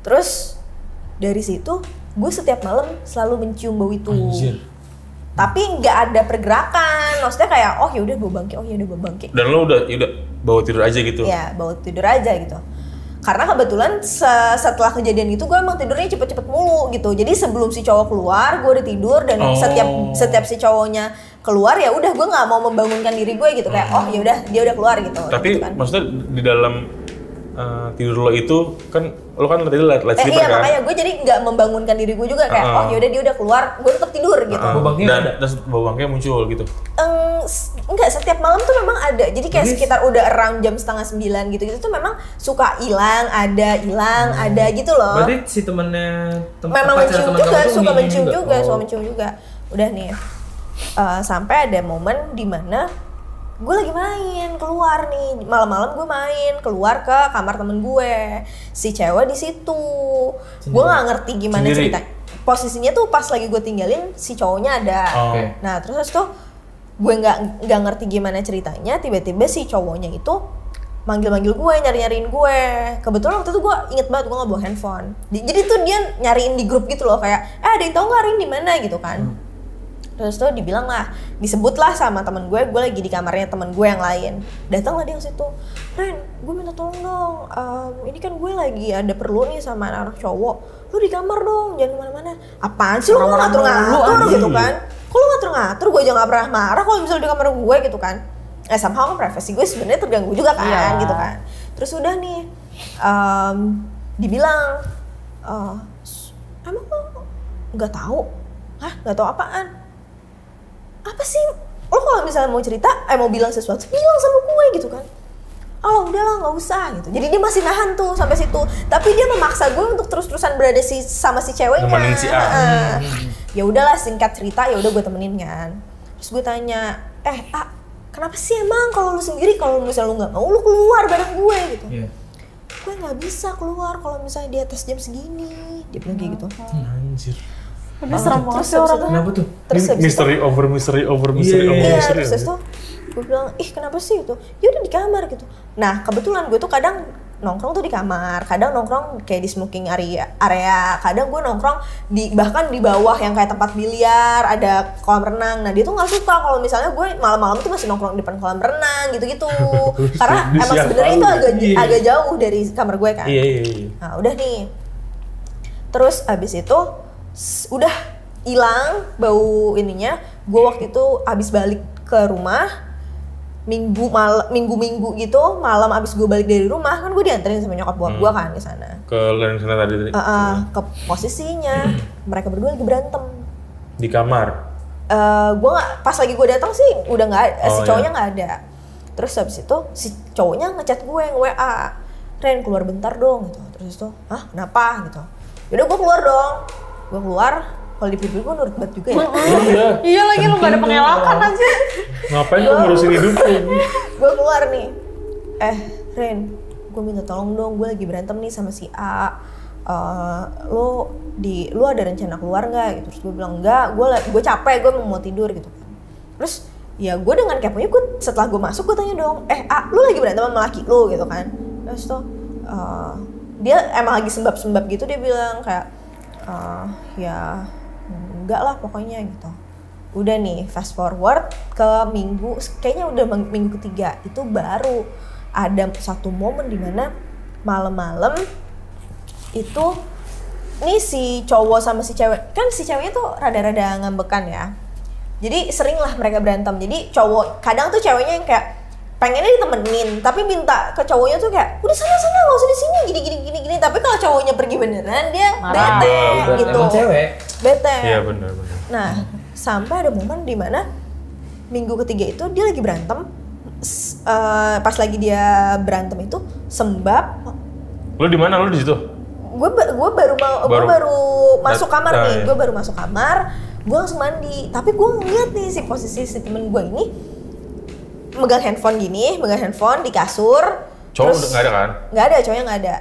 Terus dari situ gue setiap malam selalu mencium bau itu. Anjir. Tapi nggak ada pergerakan, maksudnya kayak yaudah bau bangke. Dan lo udah bawa tidur aja gitu? Iya, bawa tidur aja gitu. Karena kebetulan setelah kejadian itu gue emang tidurnya cepet-cepet mulu gitu. Jadi sebelum si cowok keluar, gue udah tidur dan setiap si cowoknya keluar ya udah gue nggak mau membangunkan diri gue gitu kayak yaudah dia udah keluar gitu. Tapi gitu kan. maksudnya di dalam tidur lo itu kan lo kan tadi light sleeper iya, kan? makanya gue jadi nggak membangunkan diri gue juga kayak yaudah dia udah keluar, gue tetap tidur gitu. Dan bau bangknya muncul gitu? Enggak, setiap malam tuh memang ada. Jadi kayak sekitar udah around jam 8:30 gitu tuh memang suka hilang ada gitu loh. Berarti si temennya memang mencium juga, suka mencium juga. Udah nih, sampai ada momen dimana gue lagi main keluar nih malam-malam, gue main keluar ke kamar temen gue, si cewek di situ. Gue nggak ngerti gimana cerita. Posisinya tuh pas lagi gue tinggalin si cowoknya ada. Nah terus tuh gue nggak ngerti gimana ceritanya, tiba-tiba si cowoknya itu manggil gue, nyariin gue. Kebetulan waktu itu gue inget banget gue nggak bawa handphone. Jadi tuh dia nyariin di grup gitu loh, kayak ada yang tahu nggak Rin di mana gitu kan. Terus tuh dibilang lah, disebutlah sama temen gue lagi di kamarnya temen gue yang lain. Datanglah dia ke situ, Ren, gue minta tolong dong, ini kan gue lagi ada perlu nih sama anak cowok, lu di kamar dong, jangan kemana-mana. Apaan sih lu ngatur gitu kan? Kok ngatur-ngatur, gue aja nggak pernah marah kalau misalnya di kamar gue gitu kan. Somehow kan privasi gue sebenarnya terganggu juga kan gitu kan. Terus udah nih dibilang emang lo nggak tahu? Hah, nggak tahu apaan? Apa sih? Lo kalau misalnya mau cerita, mau bilang sesuatu, bilang sama gue gitu kan. Oh udahlah nggak usah gitu. Jadi dia masih nahan tuh sampai situ. Tapi dia memaksa gue untuk terus-terusan berada sama si ceweknya. Nemenin si A. Ya udahlah singkat cerita, ya udah gue temenin kan. Terus gue tanya, kenapa sih emang kalau lu sendiri kalau misalnya lu nggak mau lu keluar bareng gue gitu. Gue nggak bisa keluar kalau misalnya di atas jam segini. Dia bilang kayak gitu. Anjir. Udah serem banget sih orangnya. Kenapa tuh? Terus Mystery over mystery over mystery over iya, mystery. terus tuh gue bilang, kenapa sih gitu? Ya udah di kamar gitu. Nah kebetulan gue tuh kadang nongkrong tuh di kamar, kadang nongkrong kayak di smoking area, kadang gue nongkrong bahkan di bawah yang kayak tempat biliar, ada kolam renang. Nah dia tuh nggak suka kalau misalnya gue malam-malam tuh masih nongkrong di depan kolam renang gitu-gitu, karena emang sebenarnya itu agak jauh dari kamar gue kan. Iya. Nah udah nih, terus abis itu udah hilang bau ininya. Gue waktu itu abis balik ke rumah minggu gitu, malam abis gue balik dari rumah kan gue dianterin sama nyokap bokap gue kan ke sana. Ke sana tadi. Ke posisinya mereka berdua lagi berantem Di kamar. Gue nggak, pas lagi gue datang sih udah nggak, si cowoknya nggak ada. Terus habis itu si cowoknya ngechat gue nge-WA, Ren keluar bentar dong gitu. Terus itu, kenapa gitu? Yaudah gue keluar dong. Gue keluar. Kalau di pribadi gue nurut banget juga ya. Iya lagi lu gak ada pengelakan aja. Ngapain lu ngurusin hidup lu? Gue keluar nih. Ren, gue minta tolong dong, gue lagi berantem nih sama si A. Lu ada rencana keluar nggak? Gitu. Terus gue bilang enggak, gue capek, gue mau tidur gitu kan. Terus ya gue dengan keponya, gue setelah gue masuk gue tanya dong, lu lagi berantem sama laki lu gitu kan? Terus tuh dia emang lagi sembab-sembab gitu, dia bilang kayak ya enggak lah pokoknya gitu. Udah nih fast forward ke minggu, kayaknya udah minggu ketiga, itu baru ada satu momen dimana malam-malam itu nih si cowok sama si cewek, kan si ceweknya tuh rada-rada ngambekan ya, jadi sering lah mereka berantem. Jadi cowok, kadang tuh ceweknya yang kayak pengennya ditemenin tapi minta ke cowoknya tuh kayak udah sana nggak usah di sini gini. Tapi kalau cowoknya pergi beneran dia bete gitu. Emang cewek Bete. Iya benar. Nah sampai ada momen dimana minggu ketiga itu dia lagi berantem. Pas lagi dia berantem itu sembab. Lu di mana? Lu di situ? Gue baru masuk kamar nih. Gue baru masuk kamar. Gue langsung mandi. Tapi gue ngeliat nih posisi si temen gue ini megang handphone di kasur. Cowok nggak ada kan? Nggak ada, cowoknya nggak ada.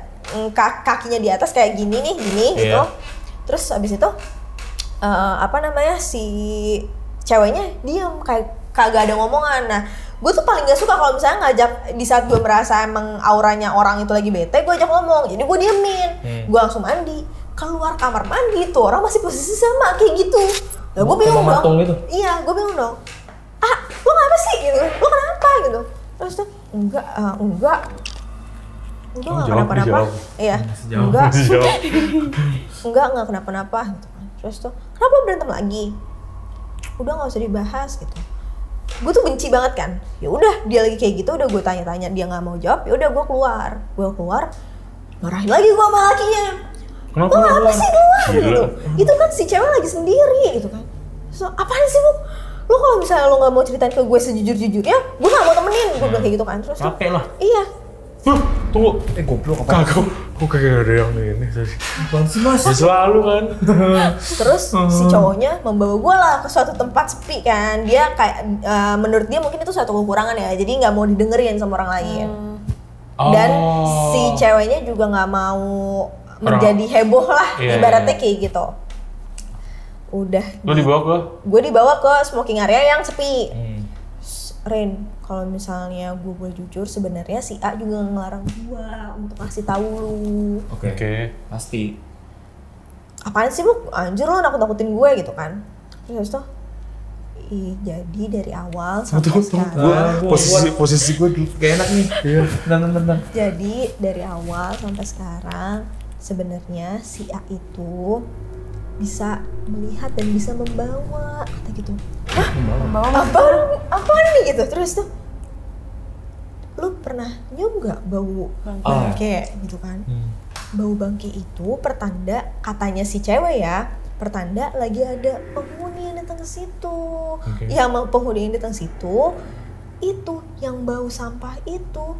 Kakinya di atas kayak gini gitu. Terus abis itu si ceweknya diem kayak kagak ada ngomongan. Nah gue tuh paling gak suka kalau misalnya ngajak di saat gue merasa emang auranya orang itu lagi bete, gue ajak ngomong. Jadi gue diemin. Gue langsung mandi. Keluar kamar mandi tuh orang masih posisi sama kayak gitu. Nah gue bingung dong. Gitu? Iya, gue bingung dong. Lo ngapa sih gitu? Lo kenapa gitu? Terus tuh enggak kenapa-napa. Iya. Enggak kenapa-napa gitu kan. Terus tuh, kenapa lo berantem lagi? Udah nggak usah dibahas gitu. Gue tuh benci banget kan. Ya udah dia lagi kayak gitu, udah gue tanya-tanya dia nggak mau jawab. Ya udah gue keluar, marahin lagi gue sama lakinya. Lo apa sih keluar gitu? Itu kan si cewek lagi sendiri gitu kan. So apaan sih lo kalau misalnya lo nggak mau ceritain ke gue sejujur-jujurnya, gue nggak mau temenin. Gue bilang kayak gitu kan. Terus capek lah. Iya. Tunggu. Goblok apa? Kok kayak ada yang ini tadi. Apaan sih mas? Ya selalu kan. Terus si cowoknya membawa gue lah ke suatu tempat sepi kan. Dia kayak menurut dia mungkin itu suatu kekurangan ya. Jadi nggak mau didengerin sama orang lain. Dan si ceweknya juga nggak mau menjadi heboh lah, ibaratnya kayak gitu. Udah. Lo dibawa ke? Gue dibawa ke smoking area yang sepi. Ren, kalau misalnya gue boleh jujur, sebenarnya si A juga ngelarang gue untuk kasih tahu lu. Oke. Pasti. Apaan sih lu? Anjir lu nakut-nakutin gue gitu kan. Terus tuh, jadi dari awal sampai sekarang. Posisi gue dulu. Gak enak nih. Iya. Bentar. Jadi dari awal sampai sekarang, sebenarnya si A itu bisa melihat dan bisa membawa kata gitu. Apaan nih gitu. Terus tuh, lu pernah nyium nggak bau bangke gitu kan? Bau bangke itu pertanda, katanya si cewek ya, pertanda lagi ada penghuni yang datang ke situ. Yang penghuni yang datang situ itu yang bau sampah itu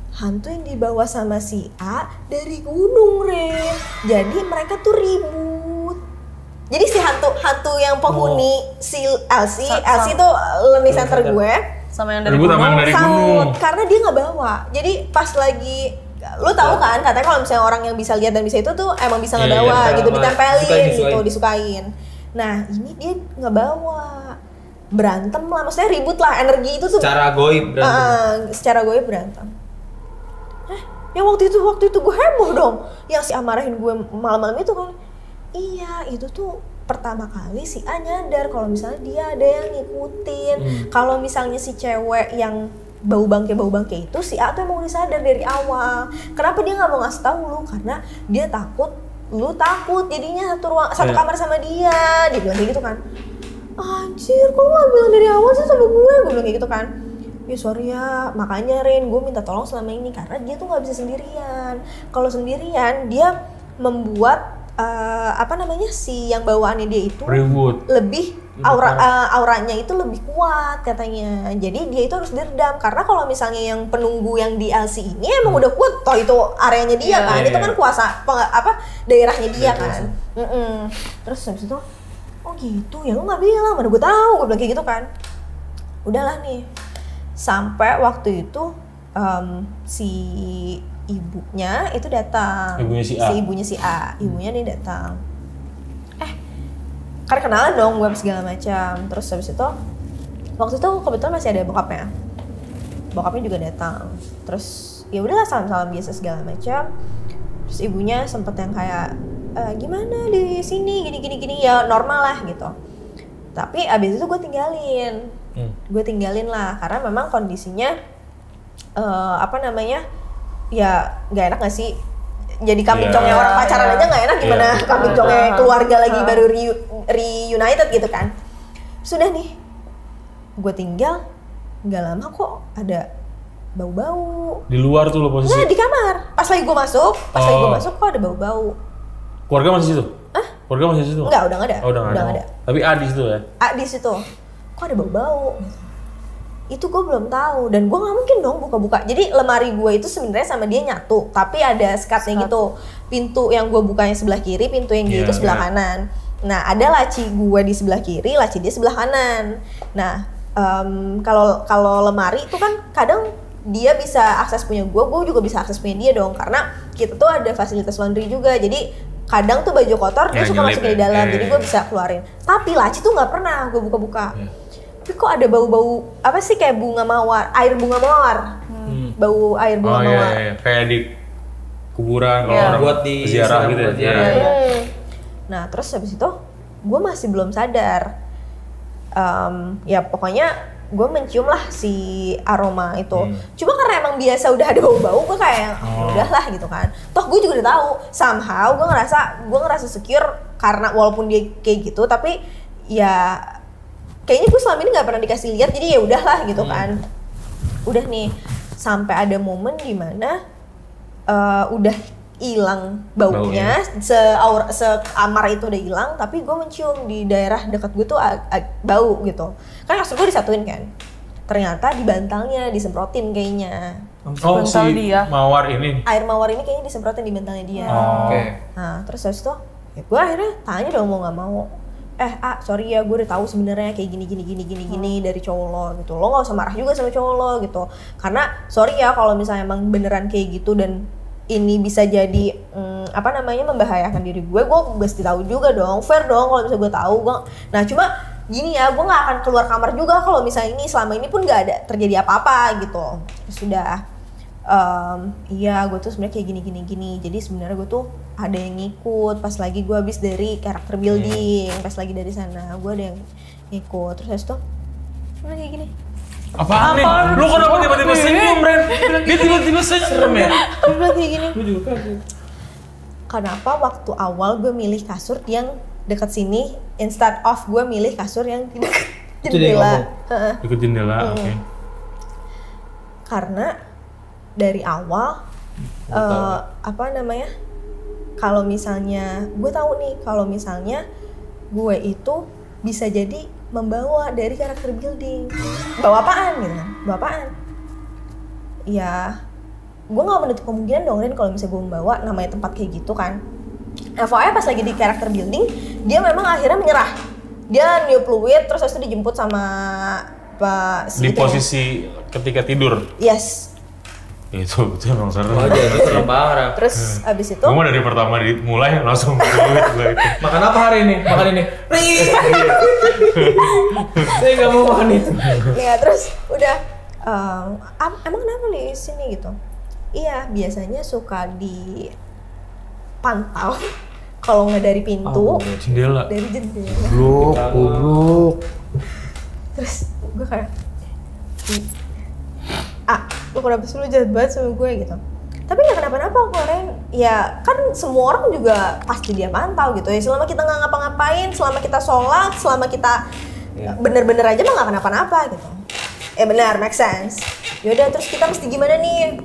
hantu yang dibawa sama si A dari gunung, Ren. Jadi mereka tuh ribut. Jadi si hantu yang penghuni si Elsie tuh learning center gue sama yang dari gunung. Karena dia nggak bawa. Jadi pas lagi, lu tahu kan katanya kalau misalnya orang yang bisa lihat dan bisa itu tuh emang bisa ngebawa gitu, ditempelin gitu, disukain. Nah ini dia nggak bawa, berantem lah, maksudnya ribut lah, energi itu tuh secara goib berantem. Secara goib berantem. Yang waktu itu gue heboh dong, yang si A marahin gue malam-malam itu kan. Iya, itu tuh pertama kali si A nyadar kalau misalnya dia ada yang ngikutin. Kalau misalnya si cewek yang bau bangke itu, si A tuh emang udah sadar dari awal. Kenapa dia nggak mau ngasih tahu lu? Karena dia takut, lu takut jadinya satu kamar sama dia. Dia bilang kayak gitu kan. Anjir, kok lu nggak bilang dari awal sih sama gue? Gue bilang kayak gitu kan. Ya sorry ya, makanya Rin, gue minta tolong selama ini karena dia tuh nggak bisa sendirian. Kalau sendirian dia membuat si yang bawaannya dia itu lebih auranya itu lebih kuat katanya. Jadi dia itu harus diredam karena kalau misalnya yang penunggu yang di LC ini emang udah kuat, toh itu areanya dia kan, itu kan kuasa daerahnya dia kan. Terus habis itu, oh gitu ya, lu nggak bilang, mana gue tahu, gue bilang kayak gitu kan. Udahlah nih, sampai waktu itu si ibunya itu datang, ibunya si A, ibunya nih datang. Karena kenalan dong gue segala macam. Terus habis itu, waktu itu kebetulan masih ada bokapnya juga datang. Terus ya udahlah salam-salam biasa segala macam. Terus ibunya sempet yang kayak gimana di sini gini ya normal lah gitu. Tapi abis itu gue tinggalin lah karena memang kondisinya ya nggak enak nggak sih, jadi kambing congnya orang pacaran aja nggak enak, gimana kambing congnya keluarga lagi baru reunited gitu kan. Sudah nih, gue tinggal nggak lama kok ada bau-bau di luar tuh lo posisi? Nah di kamar, pas lagi gue masuk kok ada bau-bau. Keluarga masih situ? Keluarga masih situ? Enggak, udah nggak ada. Udah nggak ada. Tapi A di situ ya? A di situ, kok ada bau-bau? Itu gue belum tahu dan gue nggak mungkin dong buka-buka. Jadi lemari gue itu sebenarnya sama dia nyatu, tapi ada skatnya gitu. Pintu yang gue bukanya sebelah kiri, pintu yang dia itu sebelah kanan. Nah ada laci gue di sebelah kiri, laci dia sebelah kanan. Nah kalau lemari itu kan kadang dia bisa akses punya gue juga bisa akses punya dia dong, karena kita tuh ada fasilitas laundry juga. Jadi kadang tuh baju kotor dia suka masukin di dalam, jadi gue bisa keluarin. Tapi laci tuh nggak pernah gue buka-buka. Tapi kok ada bau-bau apa sih, kayak bunga mawar, air bunga mawar. Bau air bunga mawar. Iya. Kayak di kuburan kalau orang buat di ziarah gitu ya. Nah, terus habis itu gue masih belum sadar. Ya pokoknya gue mencium lah si aroma itu. Cuma karena emang biasa udah ada bau-bau, gue kayak udahlah gitu kan. Toh gue juga udah tahu. Somehow gue ngerasa secure karena walaupun dia kayak gitu, tapi ya kayaknya gue selama ini nggak pernah dikasih lihat, jadi ya udahlah gitu kan. Udah nih, sampai ada momen dimana udah hilang baunya, sekamar itu udah hilang, tapi gue mencium di daerah dekat gue tuh bau gitu. Kan kasur gue disatuin kan, ternyata di bantalnya disemprotin kayaknya. Oh si mawar ini? Air mawar ini kayaknya disemprotin di bantalnya dia. Nah terus habis itu, ya gue akhirnya tanya dong mau nggak mau. Sorry ya, gue udah tahu sebenarnya kayak gini dari cowok lo gitu. Lo nggak usah marah juga sama cowok lo gitu. Karena sorry ya kalau misalnya emang beneran kayak gitu dan ini bisa jadi membahayakan diri gue pasti tahu juga dong. Fair dong kalau misalnya gue tahu. Nah cuma gini ya, gue nggak akan keluar kamar juga kalau misalnya ini selama ini pun nggak ada terjadi apa-apa gitu. Sudah. Iya, gue tuh sebenarnya kayak gini. Jadi sebenarnya gue tuh ada yang ngikut pas lagi gue habis dari karakter building, pas lagi dari sana gue ada yang ngikut. Terus habis itu kayak gini. Apaan nih? Lu kenapa tiba-tiba senyum, Ren? Dia tiba-tiba senyum ya? Gue bilang kayak gini. Gue juga kaget. Kenapa waktu awal gue milih kasur yang dekat sini instead of gue milih kasur yang tidak jendela. Ikut jendela, oke. Karena dari awal kalau misalnya gue tahu nih kalau misalnya gue itu bisa jadi membawa dari karakter building. Bawa apaan gitu kan? Bawa apaan? Ya, gue nggak menutup kemungkinan dong Rin kalau misalnya gue membawa namanya tempat kayak gitu kan. FYI pas lagi di karakter building, dia memang akhirnya menyerah. Dia niup fluid, terus habis itu dijemput sama di posisi ketika tidur. Yes. Itu emang seru. Oh, itu serem banget. Terus abis itu Gue dari pertama mulai langsung fluid gue itu. Makan apa hari ini? Makan ini. Saya nggak mau makan itu. ya terus udah emang kenapa nih sini gitu? Iya, biasanya suka dipantau kalau nggak dari pintu, jendela. dari jendela. Goblok. Terus gue kayak lu kenapa sih lu jahat banget sama gue gitu. Tapi nggak kenapa-napa kemarin, ya kan semua orang juga pasti dia pantau gitu ya. Selama kita nggak ngapa-ngapain, selama kita sholat, selama kita bener-bener aja mah nggak kenapa-napa gitu. Benar, make sense. Yaudah terus kita mesti gimana nih?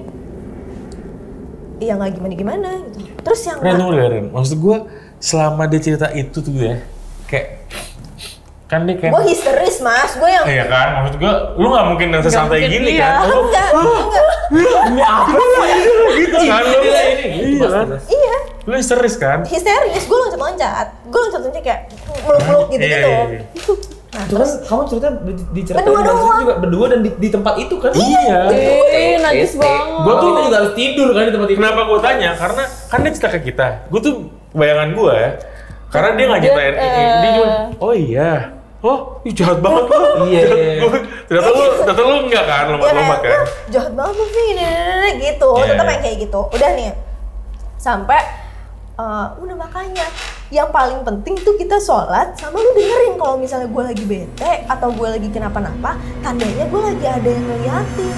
Iya nggak gimana-gimana gitu. Terus yang Ren, maksud gue selama dia cerita itu tuh ya, kayak kan dia kayak gue histeris mas, gue yang iya kan, maksud gue lu nggak mungkin yang sesantai gini kan. enggak Ini apa sih gitu kan lu. Iya kan, iya lu histeris kan. histeris, gue loncat kayak meluk-meluk gitu-gitu. Nah, Itu kan kamu cerita diceritain Berdua dari situ doang. juga berdua dan di tempat itu kan? Iya. Najis banget. Gua tuh Kita juga harus tidur kan di tempat itu. Kenapa gue tanya? Karena kan dia cerita ke kita. Gue tuh bayangan gue ya. Karena dia nggak ceritain dia cuma, oh iya. Oh, jahat banget lo. Iya. Ternyata lu enggak kan, lompat-lompat kan. Jahat banget lu Vin, gitu. Tetap yang kayak gitu. Udah nih. Sampai udah makanya yang paling penting tuh kita sholat sama lu dengerin kalau misalnya gue lagi bete atau gue lagi kenapa-napa, tandanya gue lagi ada yang ngeliatin.